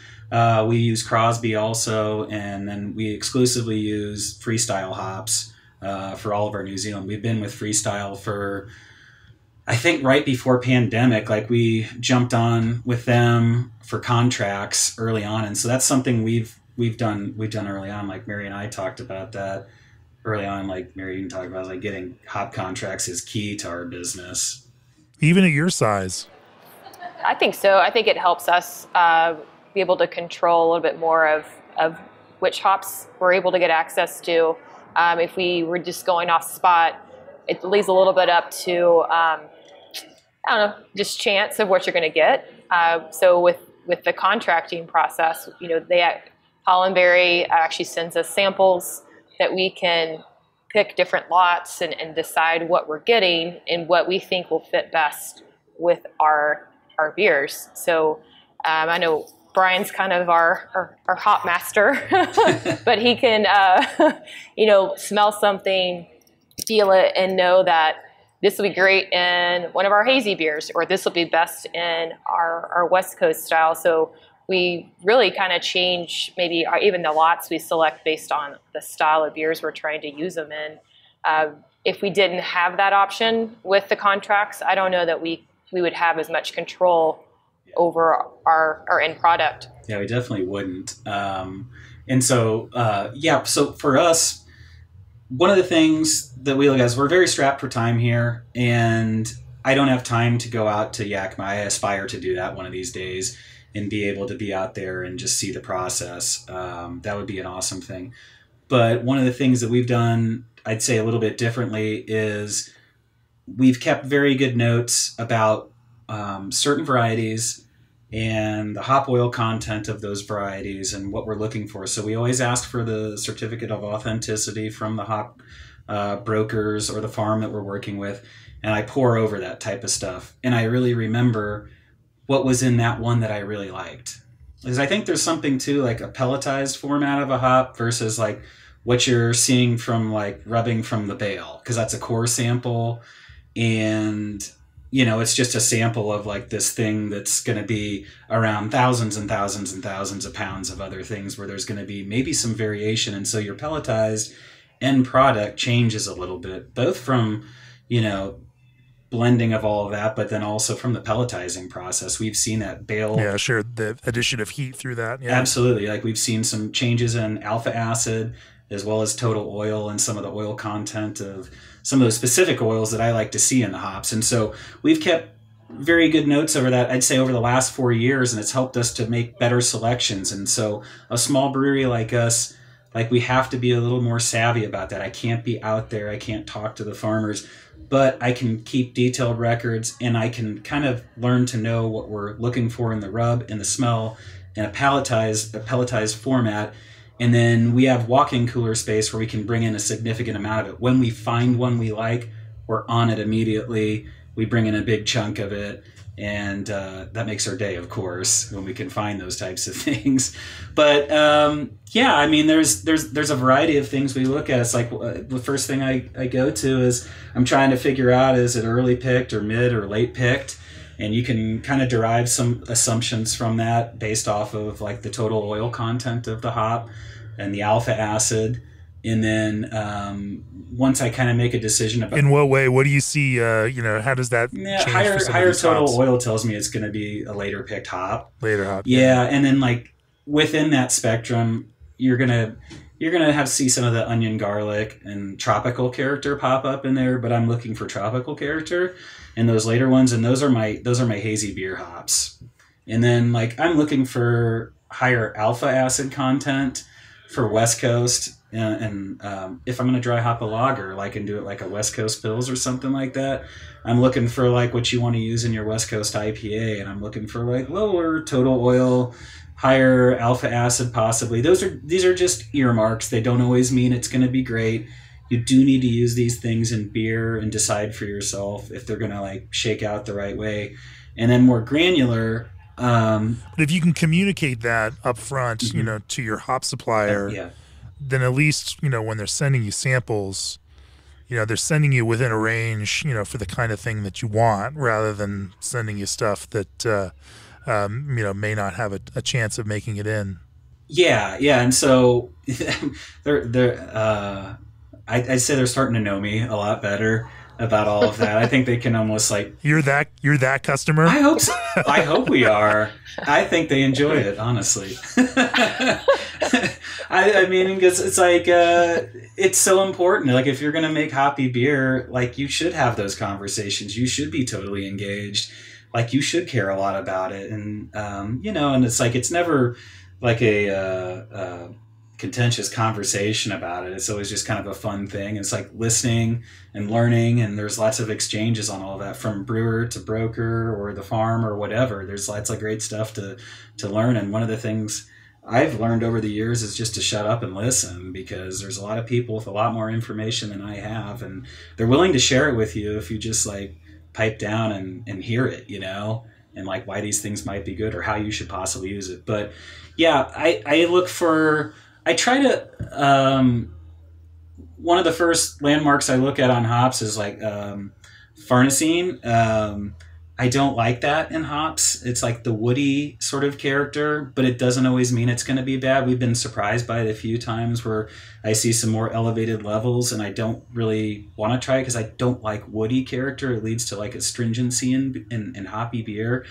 [SPEAKER 2] We use Crosby also, and then we exclusively use Freestyle hops for all of our New Zealand. We've been with Freestyle for, I think, right before pandemic. Like we jumped on with them for contracts early on, and so that's something we've done early on. Like Mary and I talked about that early on. Like Mary even talked about like getting hop contracts is key to our business.
[SPEAKER 1] Even at your size.
[SPEAKER 3] I think so. I think it helps us be able to control a little bit more of which hops we're able to get access to. If we were just going off spot, it leaves a little bit up to, just chance of what you're going to get. So with the contracting process, Hollandberry actually sends us samples that we can pick different lots and decide what we're getting and what we think will fit best with our beers. So I know Brian's kind of our hop master, but he can, smell something, feel it, and know that this will be great in one of our hazy beers, or this will be best in our West Coast style. So we really kind of change maybe even the lots we select based on the style of beers we're trying to use them in. If we didn't have that option with the contracts, I don't know that we would have as much control over our end product.
[SPEAKER 2] Yeah, we definitely wouldn't. So for us, one of the things that we look at is we're very strapped for time here, and I don't have time to go out to Yakima. I aspire to do that one of these days and be able to be out there and just see the process. That would be an awesome thing. But one of the things that we've done, I'd say a little bit differently, is we've kept very good notes about certain varieties and the hop oil content of those varieties and what we're looking for. So we always ask for the certificate of authenticity from the hop brokers or the farm that we're working with, and I pour over that type of stuff. And I really remember what was in that one that I really liked. Because I think there's something to like a pelletized format of a hop versus like what you're seeing from like rubbing from the bale, because that's a core sample, and it's just a sample of like this thing that's going to be around thousands and thousands and thousands of pounds of other things where there's going to be maybe some variation. And so your pelletized end product changes a little bit, both from, blending of all of that, but then also from the pelletizing process. We've seen that bale.
[SPEAKER 1] Yeah, sure. The addition of heat through that. Yeah.
[SPEAKER 2] Absolutely. Like we've seen some changes in alpha acid as well as total oil and some of the oil content of some of those specific oils that I like to see in the hops. And so we've kept very good notes over that, I'd say over the last 4 years, and it's helped us to make better selections. And so a small brewery like us, like we have to be a little more savvy about that. I can't be out there. I can't talk to the farmers, but I can keep detailed records, and I can kind of learn to know what we're looking for in the rub and the smell in a pelletized format. And then we have walk-in cooler space where we can bring in a significant amount of it. When we find one we like, we're on it immediately. We bring in a big chunk of it. And that makes our day, of course, when we can find those types of things. But yeah, I mean, there's a variety of things we look at. It's like the first thing I go to is I'm trying to figure out, is it early picked or mid or late picked? And you can kind of derive some assumptions from that based off of like the total oil content of the hop and the alpha acid. And then once I kind of make a decision about...
[SPEAKER 1] In what way? What do you see, how does that change for some
[SPEAKER 2] higher
[SPEAKER 1] of these
[SPEAKER 2] total
[SPEAKER 1] hops?
[SPEAKER 2] oil tells me it's going to be a later picked hop.
[SPEAKER 1] Later hop.
[SPEAKER 2] Yeah, and then like within that spectrum, you're gonna see some of the onion, garlic, and tropical character pop up in there. But I'm looking for tropical character in those later ones, and those are my hazy beer hops. And then like I'm looking for higher alpha acid content for West Coast. And if I'm going to dry hop a lager, like and do it like a West Coast Pils or something like that, I'm looking for like what you want to use in your West Coast IPA, and I'm looking for like lower total oil, higher alpha acid possibly. These are just earmarks. They don't always mean it's going to be great. You do need to use these things in beer and decide for yourself if they're going to like shake out the right way. And then more granular.
[SPEAKER 1] But if you can communicate that up front, to your hop supplier,
[SPEAKER 2] Yeah.
[SPEAKER 1] then at least, when they're sending you samples, they're sending you within a range, for the kind of thing that you want, rather than sending you stuff that, may not have a chance of making it in.
[SPEAKER 2] Yeah. And so I'd say they're starting to know me a lot better about all of that. I think they can almost like...
[SPEAKER 1] You're that customer?
[SPEAKER 2] I hope so. I hope we are. I think they enjoy it, honestly. I mean, because it's like, it's so important. Like, if you're going to make hoppy beer, like, you should have those conversations. You should be totally engaged. Like, you should care a lot about it. And, and it's like, it's never like a contentious conversation about it. It's always just kind of a fun thing. It's like listening and learning, and there's lots of exchanges on all that, from brewer to broker or the farm or whatever. There's lots of great stuff to learn. And one of the things I've learned over the years is just to shut up and listen, because there's a lot of people with a lot more information than I have, and they're willing to share it with you if you just like pipe down and hear it, and like why these things might be good or how you should possibly use it. But yeah, I try to, one of the first landmarks I look at on hops is like farnesene. I don't like that in hops. It's like the woody sort of character, but it doesn't always mean it's going to be bad. We've been surprised by it a few times where I see some more elevated levels, and I don't really want to try it because I don't like woody character. It leads to like astringency in hoppy beer.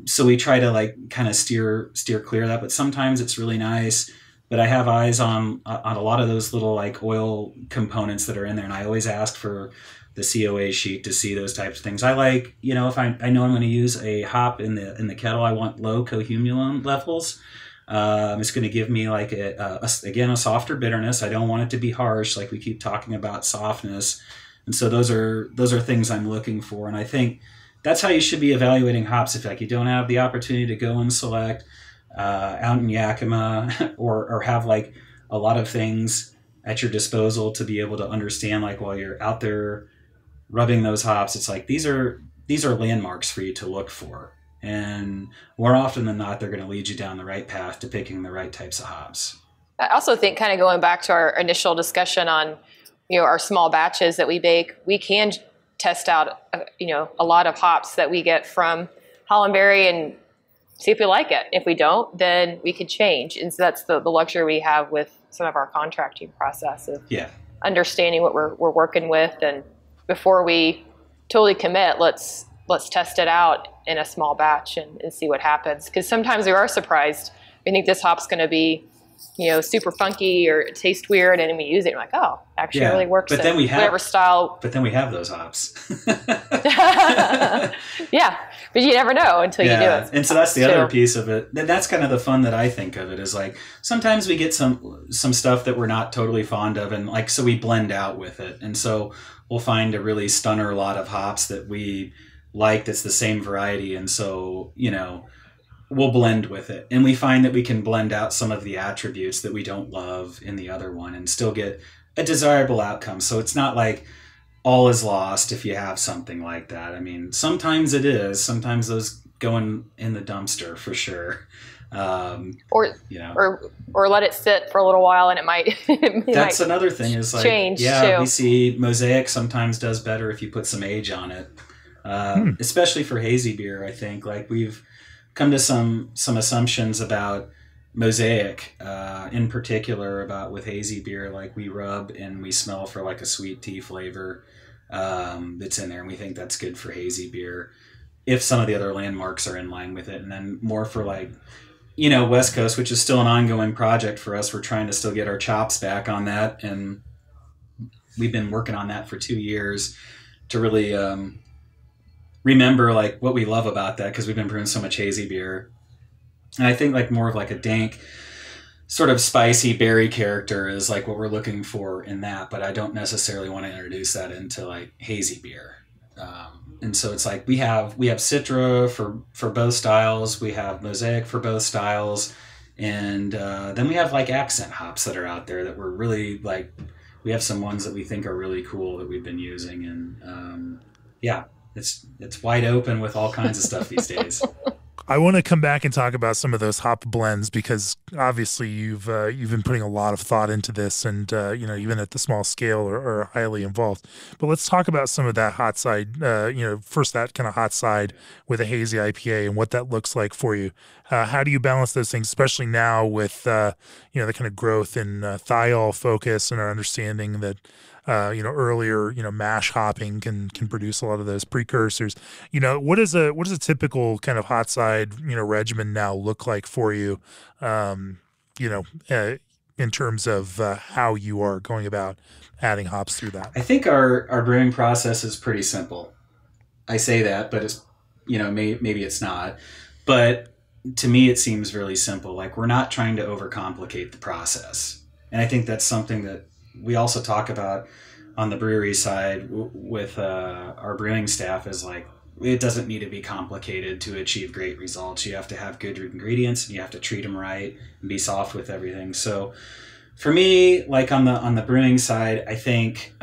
[SPEAKER 2] So we try to like kind of steer clear of that, but sometimes it's really nice. But I have eyes on a lot of those little like oil components that are in there, and I always ask for the COA sheet to see those types of things. I like, if I know I'm going to use a hop in the kettle, I want low cohumulone levels. It's going to give me like a softer bitterness. I don't want it to be harsh, like we keep talking about softness, and so those are things I'm looking for. And I think that's how you should be evaluating hops. If like you don't have the opportunity to go and select out in Yakima or have like a lot of things at your disposal to be able to understand, like while you're out there rubbing those hops, it's like these are landmarks for you to look for. And more often than not, they're going to lead you down the right path to picking the right types of hops.
[SPEAKER 3] I also think, kind of going back to our initial discussion on, our small batches that we bake, we can test out, a lot of hops that we get from Hollandberry and see if we like it. If we don't, then we could change. And so that's the luxury we have with some of our contracting process of understanding what we're working with. And before we totally commit, let's test it out in a small batch and see what happens. Because sometimes we are surprised. We think this hop's going to be, super funky or it tastes weird, and then we use it and we're like, oh, actually it really works.
[SPEAKER 2] But then we have
[SPEAKER 3] whatever style.
[SPEAKER 2] But then we have those hops.
[SPEAKER 3] Yeah, but you never know until you do it.
[SPEAKER 2] And so that's the other piece of it. That's kind of the fun that I think of it, is like sometimes we get some stuff that we're not totally fond of, and like so we blend out with it, and so we'll find a really stunner lot of hops that we like that's the same variety, and so we'll blend with it. And we find that we can blend out some of the attributes that we don't love in the other one and still get a desirable outcome. So it's not like all is lost if you have something like that. I mean, sometimes it is. Sometimes those go in the dumpster for sure.
[SPEAKER 3] Or let it sit for a little while and it might.
[SPEAKER 2] That's another thing is like,
[SPEAKER 3] change
[SPEAKER 2] yeah,
[SPEAKER 3] too.
[SPEAKER 2] we see Mosaic sometimes does better if you put some age on it. Especially for hazy beer, I think like we've come to some assumptions about Mosaic, in particular about with hazy beer, like we rub and we smell for like a sweet tea flavor that's in there, and we think that's good for hazy beer if some of the other landmarks are in line with it. And then more for like, West Coast, which is still an ongoing project for us. We're trying to still get our chops back on that, and we've been working on that for 2 years to really remember like what we love about that, because we've been brewing so much hazy beer. And I think like more of like a dank sort of spicy berry character is like what we're looking for in that, but I don't necessarily want to introduce that into like hazy beer. And so it's like we have Citra for both styles, we have Mosaic for both styles, and then we have like accent hops that are out there that we're really like, we have some ones that we think are really cool that we've been using, and it's wide open with all kinds of stuff these days.
[SPEAKER 1] I want to come back and talk about some of those hop blends, because obviously you've been putting a lot of thought into this, and even at the small scale are highly involved. But let's talk about some of that hot side. First that kind of hot side with a hazy IPA and what that looks like for you. How do you balance those things, especially now with the kind of growth in thiol focus and our understanding that earlier, mash hopping can produce a lot of those precursors. What does a typical kind of hot side, regimen now look like for you, in terms of how you are going about adding hops through that?
[SPEAKER 2] I think our brewing process is pretty simple. I say that, but it's, maybe it's not, but to me, it seems really simple. Like we're not trying to overcomplicate the process. And I think that's something that we also talk about on the brewery side with our brewing staff, is like, it doesn't need to be complicated to achieve great results. You have to have good ingredients and you have to treat them right and be soft with everything. So for me, like on the brewing side, I think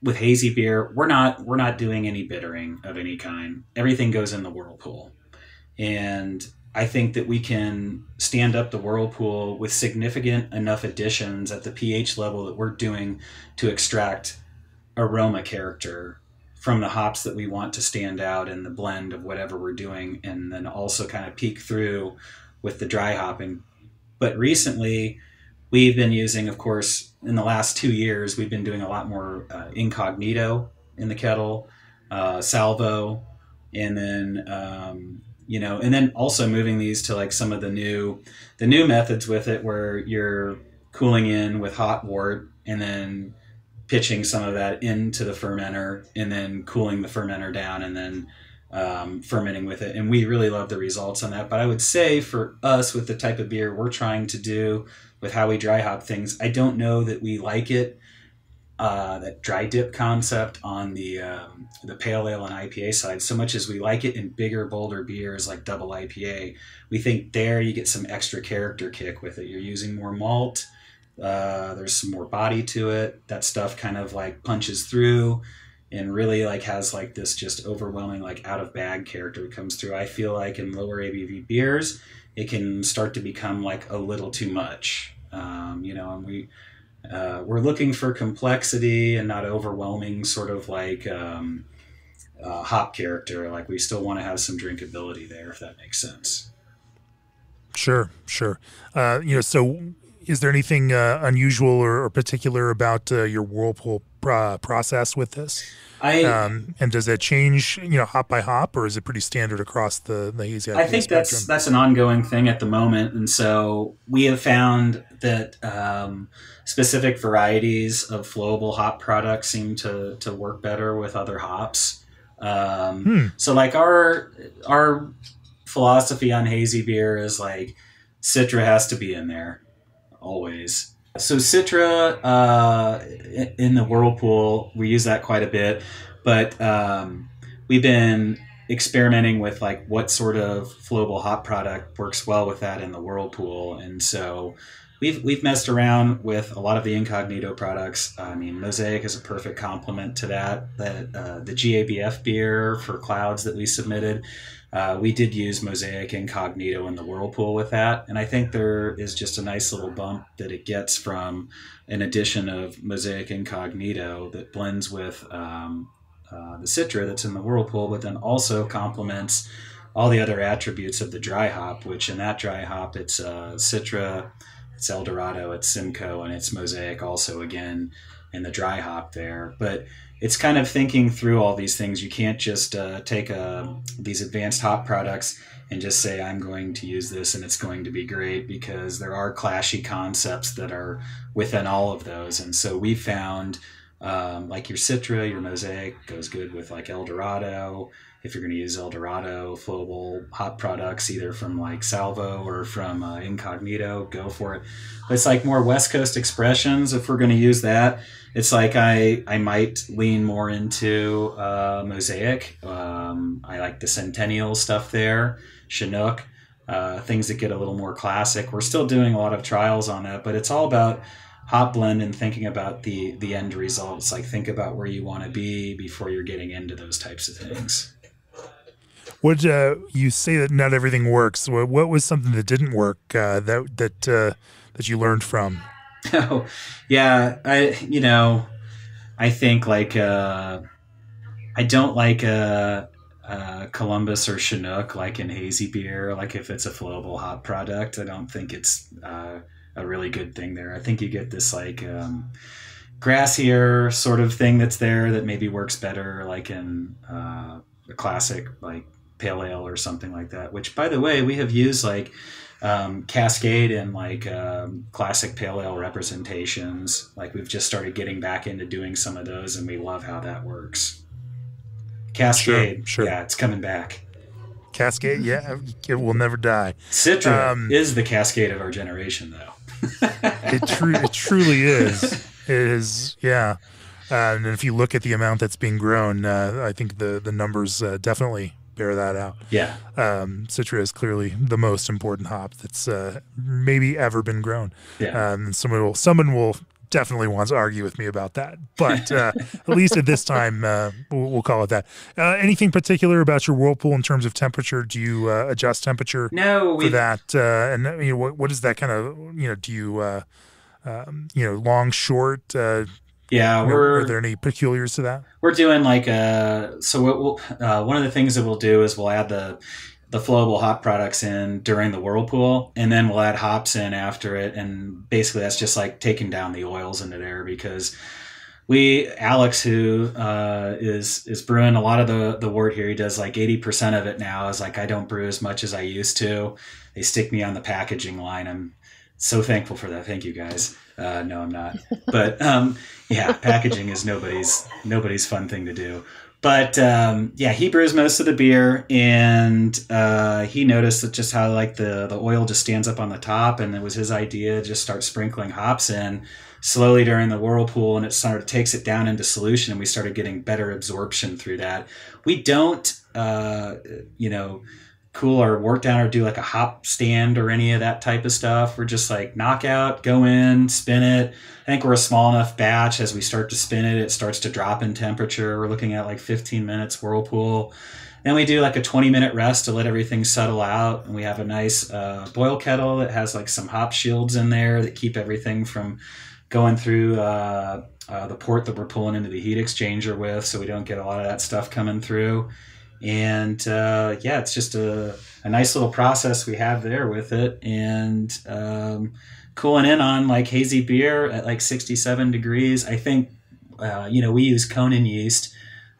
[SPEAKER 2] with hazy beer, we're not doing any bittering of any kind. Everything goes in the whirlpool. And I think that we can stand up the whirlpool with significant enough additions at the pH level that we're doing to extract aroma character from the hops that we want to stand out in the blend of whatever we're doing, and then also kind of peek through with the dry hopping. But recently, we've been using, of course, in the last 2 years, we've been doing a lot more incognito in the kettle, salvo, and then and then also moving these to like some of the new methods with it, where you're cooling in with hot wort and then pitching some of that into the fermenter and then cooling the fermenter down and then fermenting with it. And we really love the results on that. But I would say for us, with the type of beer we're trying to do with how we dry hop things, I don't know that we like it, that dry dip concept on the pale ale and IPA side, so much as we like it in bigger, bolder beers like double IPA. We think there you get some extra character kick with it. You're using more malt. There's some more body to it. That stuff kind of like punches through and really like has like this just overwhelming like out of bag character that comes through. I feel like in lower ABV beers, it can start to become like a little too much, and we're looking for complexity and not overwhelming sort of like hop character. Like we still want to have some drinkability there, if that makes sense.
[SPEAKER 1] Sure. So is there anything unusual or particular about your whirlpool process with this? And does that change, hop by hop, or is it pretty standard across the hazy IPA
[SPEAKER 2] I think
[SPEAKER 1] spectrum?
[SPEAKER 2] that's an ongoing thing at the moment. And so we have found that specific varieties of flowable hop products seem to work better with other hops. So like our philosophy on hazy beer is like Citra has to be in there always. So Citra in the whirlpool, we use that quite a bit, but we've been experimenting with like what sort of flowable hop product works well with that in the whirlpool. And so we've messed around with a lot of the incognito products. I mean, Mosaic is a perfect complement to that. The GABF beer for clouds that we submitted, we did use Mosaic Incognito in the whirlpool with that. And I think there is just a nice little bump that it gets from an addition of Mosaic Incognito that blends with the Citra that's in the whirlpool, but then also complements all the other attributes of the dry hop, which in that dry hop, it's Citra, it's El Dorado, it's Simcoe, and it's Mosaic also again in the dry hop there. But it's kind of thinking through all these things. You can't just take these advanced hop products and just say, I'm going to use this and it's going to be great, because there are clashy concepts that are within all of those. And so we found like your Citra, your Mosaic goes good with like El Dorado. If you're going to use El Dorado flowable hop products, either from like Salvo or from Incognito, go for it. But it's like more West Coast expressions. If we're going to use that, it's like I might lean more into Mosaic. I like the Centennial stuff there, Chinook, things that get a little more classic. We're still doing a lot of trials on that, but it's all about hop blend and thinking about the end results. Like, think about where you want to be before you're getting into those types of things.
[SPEAKER 1] Would you say that not everything works? What was something that didn't work that you learned from?
[SPEAKER 2] Oh, yeah. I think like I don't like Columbus or Chinook like in hazy beer. Like if it's a flowable hop product, I don't think it's a really good thing there. I think you get this like grassier sort of thing that's there that maybe works better like in a classic like pale ale or something like that, which by the way, we have used like Cascade and like classic pale ale representations. Like we've just started getting back into doing some of those and we love how that works. Cascade, sure. Yeah, it's coming back.
[SPEAKER 1] Cascade, yeah, it will never die.
[SPEAKER 2] Citra is the Cascade of our generation, though.
[SPEAKER 1] It truly is. It is, yeah. And if you look at the amount that's being grown, I think the numbers definitely bear that out.
[SPEAKER 2] Yeah.
[SPEAKER 1] Citra is clearly the most important hop that's maybe ever been grown.
[SPEAKER 2] Yeah.
[SPEAKER 1] Someone will definitely want to argue with me about that, but at least at this time, we'll call it that. Anything particular about your whirlpool in terms of temperature? Do you adjust temperature for that? And what is that kind of? Do you long, short?
[SPEAKER 2] Yeah,
[SPEAKER 1] are there any peculiars to that?
[SPEAKER 2] We're doing like one of the things that we'll do is we'll add the flowable hop products in during the whirlpool, and then we'll add hops in after it, and basically that's just like taking down the oils into there, because Alex, who is brewing a lot of the wort here, he does like 80% of it now. Is like, I don't brew as much as I used to. They stick me on the packaging line. I'm so thankful for that. Thank you guys. No, I'm not. But yeah, packaging is nobody's fun thing to do. But yeah, he brews most of the beer, and he noticed that just how like the oil just stands up on the top, and it was his idea to just start sprinkling hops in slowly during the whirlpool, and it sort of takes it down into solution, and we started getting better absorption through that. We don't, cool our wort down or do like a hop stand or any of that type of stuff. We're just like knockout, go in, spin it. I think we're a small enough batch. As we start to spin it, it starts to drop in temperature. We're looking at like 15 minutes whirlpool. Then we do like a 20-minute rest to let everything settle out. And we have a nice boil kettle that has like some hop shields in there that keep everything from going through the port that we're pulling into the heat exchanger with, so we don't get a lot of that stuff coming through. And yeah, it's just a nice little process we have there with it. And cooling in on like hazy beer at like 67 degrees. I think, we use Conan yeast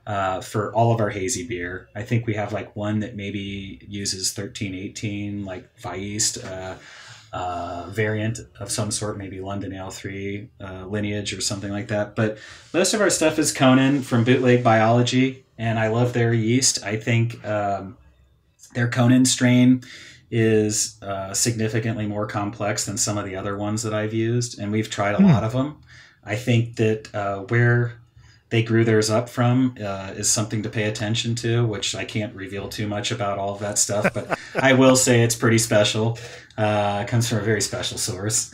[SPEAKER 2] for all of our hazy beer. I think we have like one that maybe uses 1318, like Yeast variant of some sort, maybe London Ale 3 lineage or something like that. But most of our stuff is Conan from Bootleg Biology. And I love their yeast. I think their Conan strain is significantly more complex than some of the other ones that I've used, and we've tried a lot of them. I think that where they grew theirs up from is something to pay attention to, which I can't reveal too much about all of that stuff, but I will say it's pretty special. It comes from a very special source.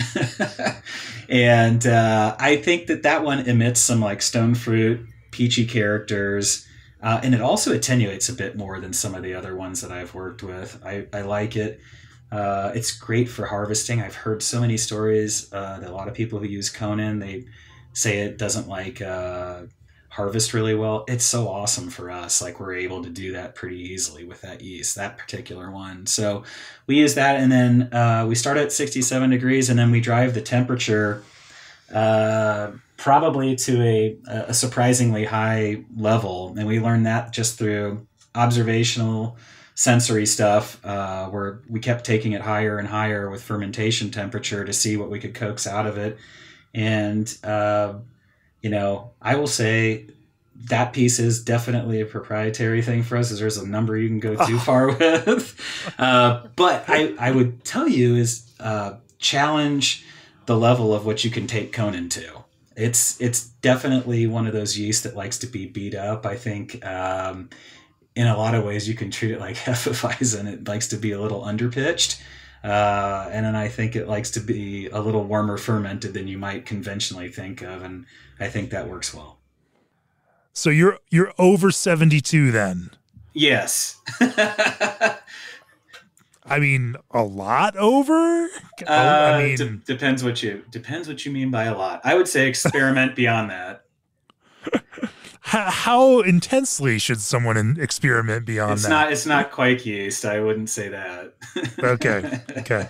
[SPEAKER 2] And I think that one emits some like stone fruit, peachy characters, and it also attenuates a bit more than some of the other ones that I've worked with. I like it. It's great for harvesting. I've heard so many stories that a lot of people who use Conan, they say it doesn't like harvest really well. It's so awesome for us. Like we're able to do that pretty easily with that yeast, that particular one. So we use that, and then we start at 67 degrees, and then we drive the temperature probably to a surprisingly high level. And we learned that just through observational sensory stuff, where we kept taking it higher and higher with fermentation temperature to see what we could coax out of it. And I will say that piece is definitely a proprietary thing for us, as there's a number you can go too far with. But I would tell you is challenge the level of what you can take Conan to. It's definitely one of those yeasts that likes to be beat up. I think in a lot of ways you can treat it like Hefeweizen. It likes to be a little underpitched. And then I think it likes to be a little warmer fermented than you might conventionally think of. And I think that works well.
[SPEAKER 1] So you're over 72 then?
[SPEAKER 2] Yes.
[SPEAKER 1] I mean, a lot over?
[SPEAKER 2] Depends what you mean by a lot. I would say experiment beyond that.
[SPEAKER 1] How intensely should someone experiment beyond that?
[SPEAKER 2] It's not quake yeast. I wouldn't say that.
[SPEAKER 1] Okay.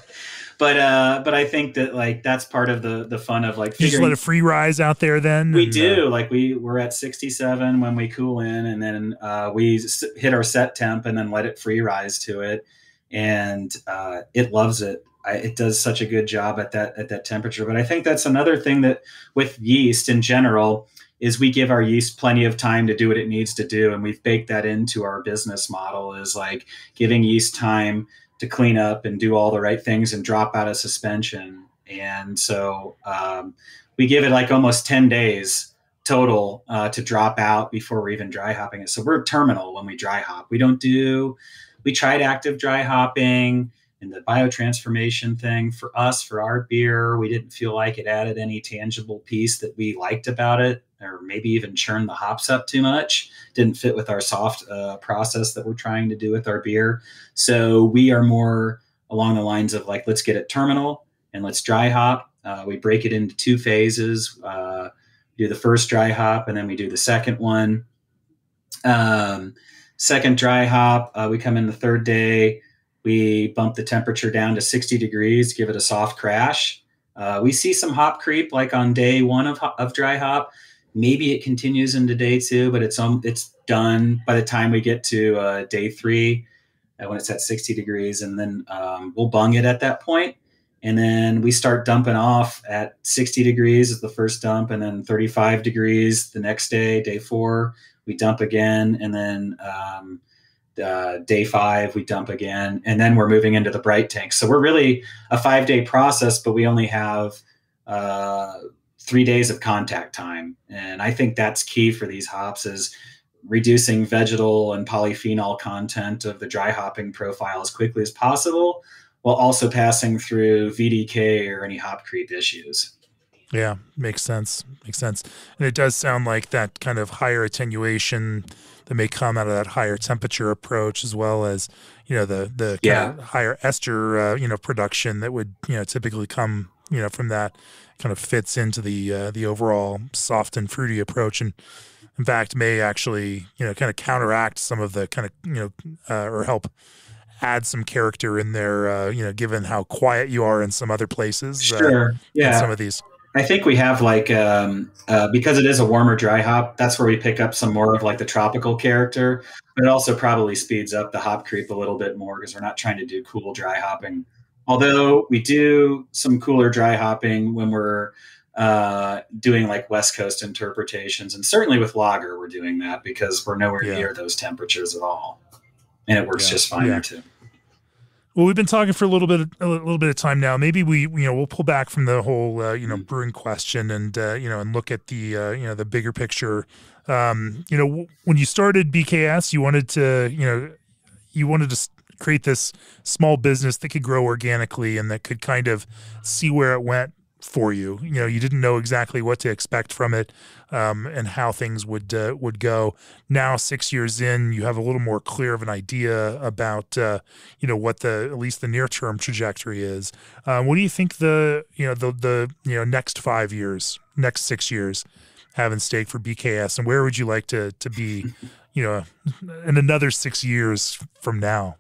[SPEAKER 2] But I think that like that's part of the fun of like
[SPEAKER 1] you just let it free rise out there. Then
[SPEAKER 2] we do like we're at 67 when we cool in, and then we hit our set temp and then let it free rise to it, and it loves it. It does such a good job at that temperature. But I think that's another thing that with yeast in general is we give our yeast plenty of time to do what it needs to do, and we've baked that into our business model is like giving yeast time to clean up and do all the right things and drop out of suspension. And so we give it like almost 10 days total to drop out before we're even dry hopping it. So we're terminal when we dry hop. We tried active dry hopping and the biotransformation thing. For us, for our beer, we didn't feel like it added any tangible piece that we liked about it, or maybe even churned the hops up too much. Didn't fit with our soft process that we're trying to do with our beer. So we are more along the lines of like, let's get it terminal and let's dry hop. We break it into two phases. Do the first dry hop, and then we do the second one. Second dry hop, we come in the third day. We bump the temperature down to 60 degrees, give it a soft crash. We see some hop creep like on day one of dry hop. Maybe it continues into day two, but it's done by the time we get to day three when it's at 60 degrees. And then we'll bung it at that point. And then we start dumping off at 60 degrees is the first dump, and then 35 degrees the next day, day four, we dump again. And then day five, we dump again. And then we're moving into the bright tank. So we're really a 5-day process, but we only have 3 days of contact time. And I think that's key for these hops is reducing vegetal and polyphenol content of the dry hopping profile as quickly as possible, while also passing through VDK or any hop creep issues.
[SPEAKER 1] Yeah, makes sense. And it does sound like that kind of higher attenuation that may come out of that higher temperature approach, as well as, the kind of higher ester, production that would, typically come, from that kind of fits into the overall soft and fruity approach. And in fact, may actually, kind of counteract some of the kind of, or help add some character in there, given how quiet you are in some other places.
[SPEAKER 2] Sure. Yeah.
[SPEAKER 1] Some of these.
[SPEAKER 2] I think we have like, because it is a warmer dry hop, that's where we pick up some more of like the tropical character, but it also probably speeds up the hop creep a little bit more because we're not trying to do cool dry hopping. Although we do some cooler dry hopping when we're doing like West Coast interpretations. And certainly with lager, we're doing that because we're nowhere near those temperatures at all. And it works just fine there too.
[SPEAKER 1] Well, we've been talking for a little bit of time now. Maybe we'll pull back from the whole, brewing question and, and look at the, the bigger picture. When you started BKS, you wanted to create this small business that could grow organically and that could kind of see where it went for you. You didn't know exactly what to expect from it, and how things would go. Now, 6 years in, you have a little more clear of an idea about what at least the near term trajectory is. What do you think the next 5 years, next 6 years have in stake for BKS, and where would you like to be, in another 6 years from now?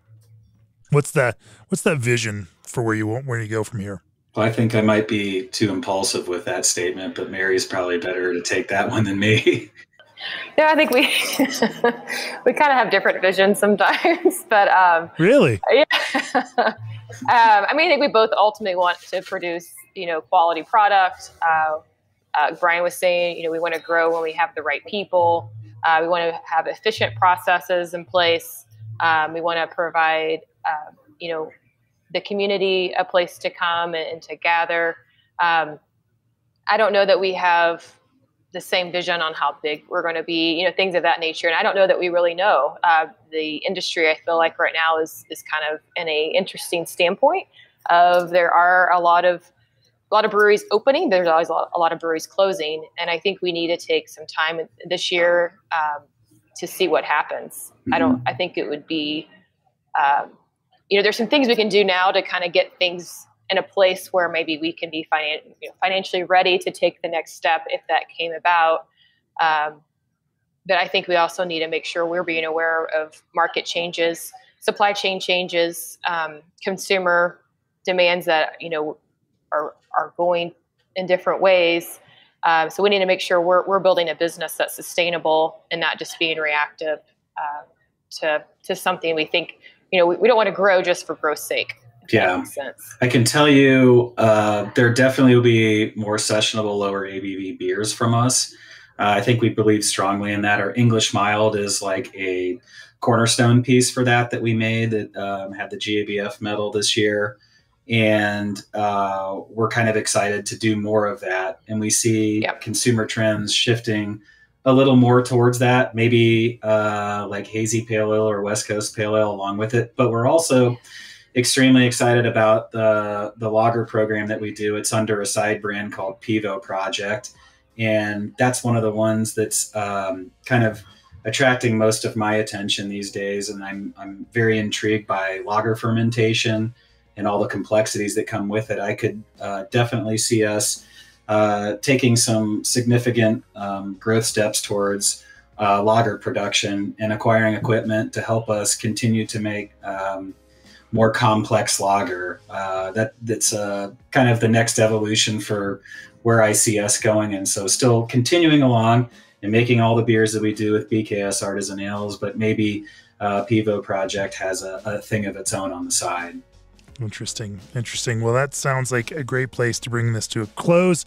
[SPEAKER 1] What's that vision for where you go from here?
[SPEAKER 2] Well, I think I might be too impulsive with that statement, but Mary's probably better to take that one than me.
[SPEAKER 3] Yeah, I think we we kind of have different visions sometimes, but
[SPEAKER 1] really,
[SPEAKER 3] yeah. I think we both ultimately want to produce, quality product. Brian was saying, we want to grow when we have the right people. We want to have efficient processes in place. We want to provide, the community a place to come and to gather. I don't know that we have the same vision on how big we're going to be, things of that nature. And I don't know that we really know. The industry, I feel like right now is kind of in a interesting standpoint of there are a lot of breweries opening. There's always a lot of breweries closing. And I think we need to take some time this year to see what happens.
[SPEAKER 2] Mm-hmm.
[SPEAKER 3] I think it would be, there's some things we can do now to kind of get things in a place where maybe we can be financially ready to take the next step if that came about. But I think we also need to make sure we're being aware of market changes, supply chain changes, consumer demands that, are going in different ways. So we need to make sure we're building a business that's sustainable and not just being reactive to something we think, we don't want to grow just for growth's sake.
[SPEAKER 2] Yeah,
[SPEAKER 3] that makes sense.
[SPEAKER 2] I can tell you there definitely will be more sessionable, lower ABV beers from us. I think we believe strongly in that. Our English mild is like a cornerstone piece for that we made that had the GABF medal this year. And we're kind of excited to do more of that. And we see consumer trends shifting a little more towards that, maybe like Hazy Pale Ale or West Coast Pale Ale along with it. But we're also extremely excited about the lager program that we do. It's under a side brand called Pivo Project. And that's one of the ones that's kind of attracting most of my attention these days. And I'm very intrigued by lager fermentation and all the complexities that come with it. I could definitely see us taking some significant growth steps towards lager production and acquiring equipment to help us continue to make more complex lager. That's kind of the next evolution for where I see us going. And so still continuing along and making all the beers that we do with BKS Artisan Ales, but maybe Pivo Project has a thing of its own on the side.
[SPEAKER 1] Interesting. Well, that sounds like a great place to bring this to a close.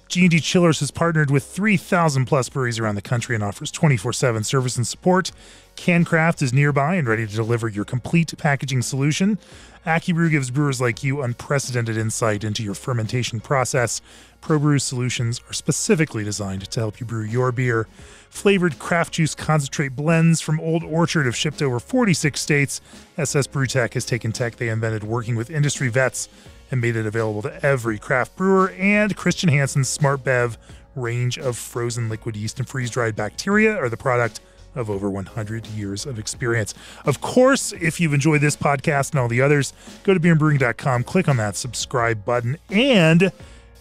[SPEAKER 1] G&D Chillers has partnered with 3,000 plus breweries around the country and offers 24/7 service and support. CanCraft is nearby and ready to deliver your complete packaging solution. AccuBrew gives brewers like you unprecedented insight into your fermentation process. ProBrew solutions are specifically designed to help you brew your beer. Flavored craft juice concentrate blends from Old Orchard have shipped over 46 states. SS Brewtech has taken tech they invented working with industry vets and made it available to every craft brewer. And Christian Hansen's Smart Bev range of frozen liquid yeast and freeze-dried bacteria are the product of over 100 years of experience. Of course, if you've enjoyed this podcast and all the others, go to beerandbrewing.com, click on that subscribe button, and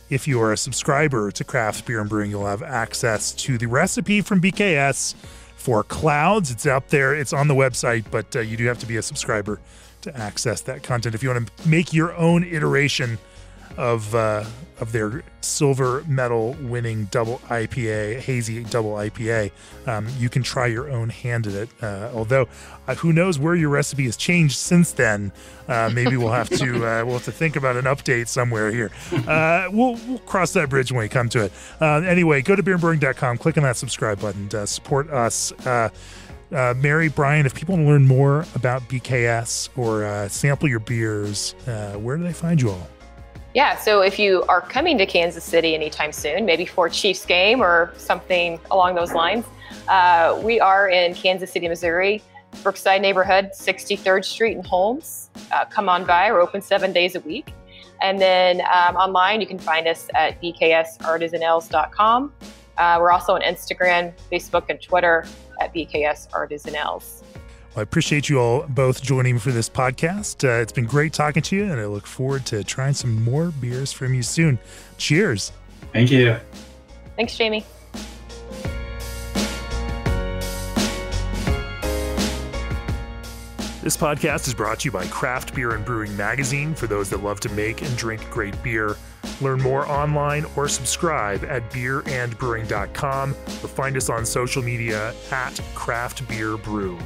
[SPEAKER 1] if you are a subscriber to Craft Beer and Brewing, you'll have access to the recipe from BKS for Clouds. It's out there. It's on the website, but you do have to be a subscriber to access that content. If you want to make your own iteration of their silver medal winning double IPA, Hazy double IPA, you can try your own hand at it. Although, who knows where your recipe has changed since then? Maybe we'll have to think about an update somewhere here. We'll cross that bridge when we come to it. Anyway, go to beerandbrewing.com, click on that subscribe button, support us. Mary, Brian, if people want to learn more about BKS or sample your beers, where do they find you all?
[SPEAKER 3] Yeah, so if you are coming to Kansas City anytime soon, maybe for a Chiefs game or something along those lines, we are in Kansas City, Missouri, Brookside neighborhood, 63rd Street in Holmes. Come on by. We're open 7 days a week. And then online, you can find us at bksartisanales.com. We're also on Instagram, Facebook, and Twitter at BKS Artisan Ales.
[SPEAKER 1] Well, I appreciate you all both joining me for this podcast. It's been great talking to you, and I look forward to trying some more beers from you soon. Cheers.
[SPEAKER 2] Thank you.
[SPEAKER 3] Thanks, Jamie.
[SPEAKER 1] This podcast is brought to you by Craft Beer and Brewing magazine for those that love to make and drink great beer. Learn more online or subscribe at beerandbrewing.com or find us on social media at Craft Beer Brew.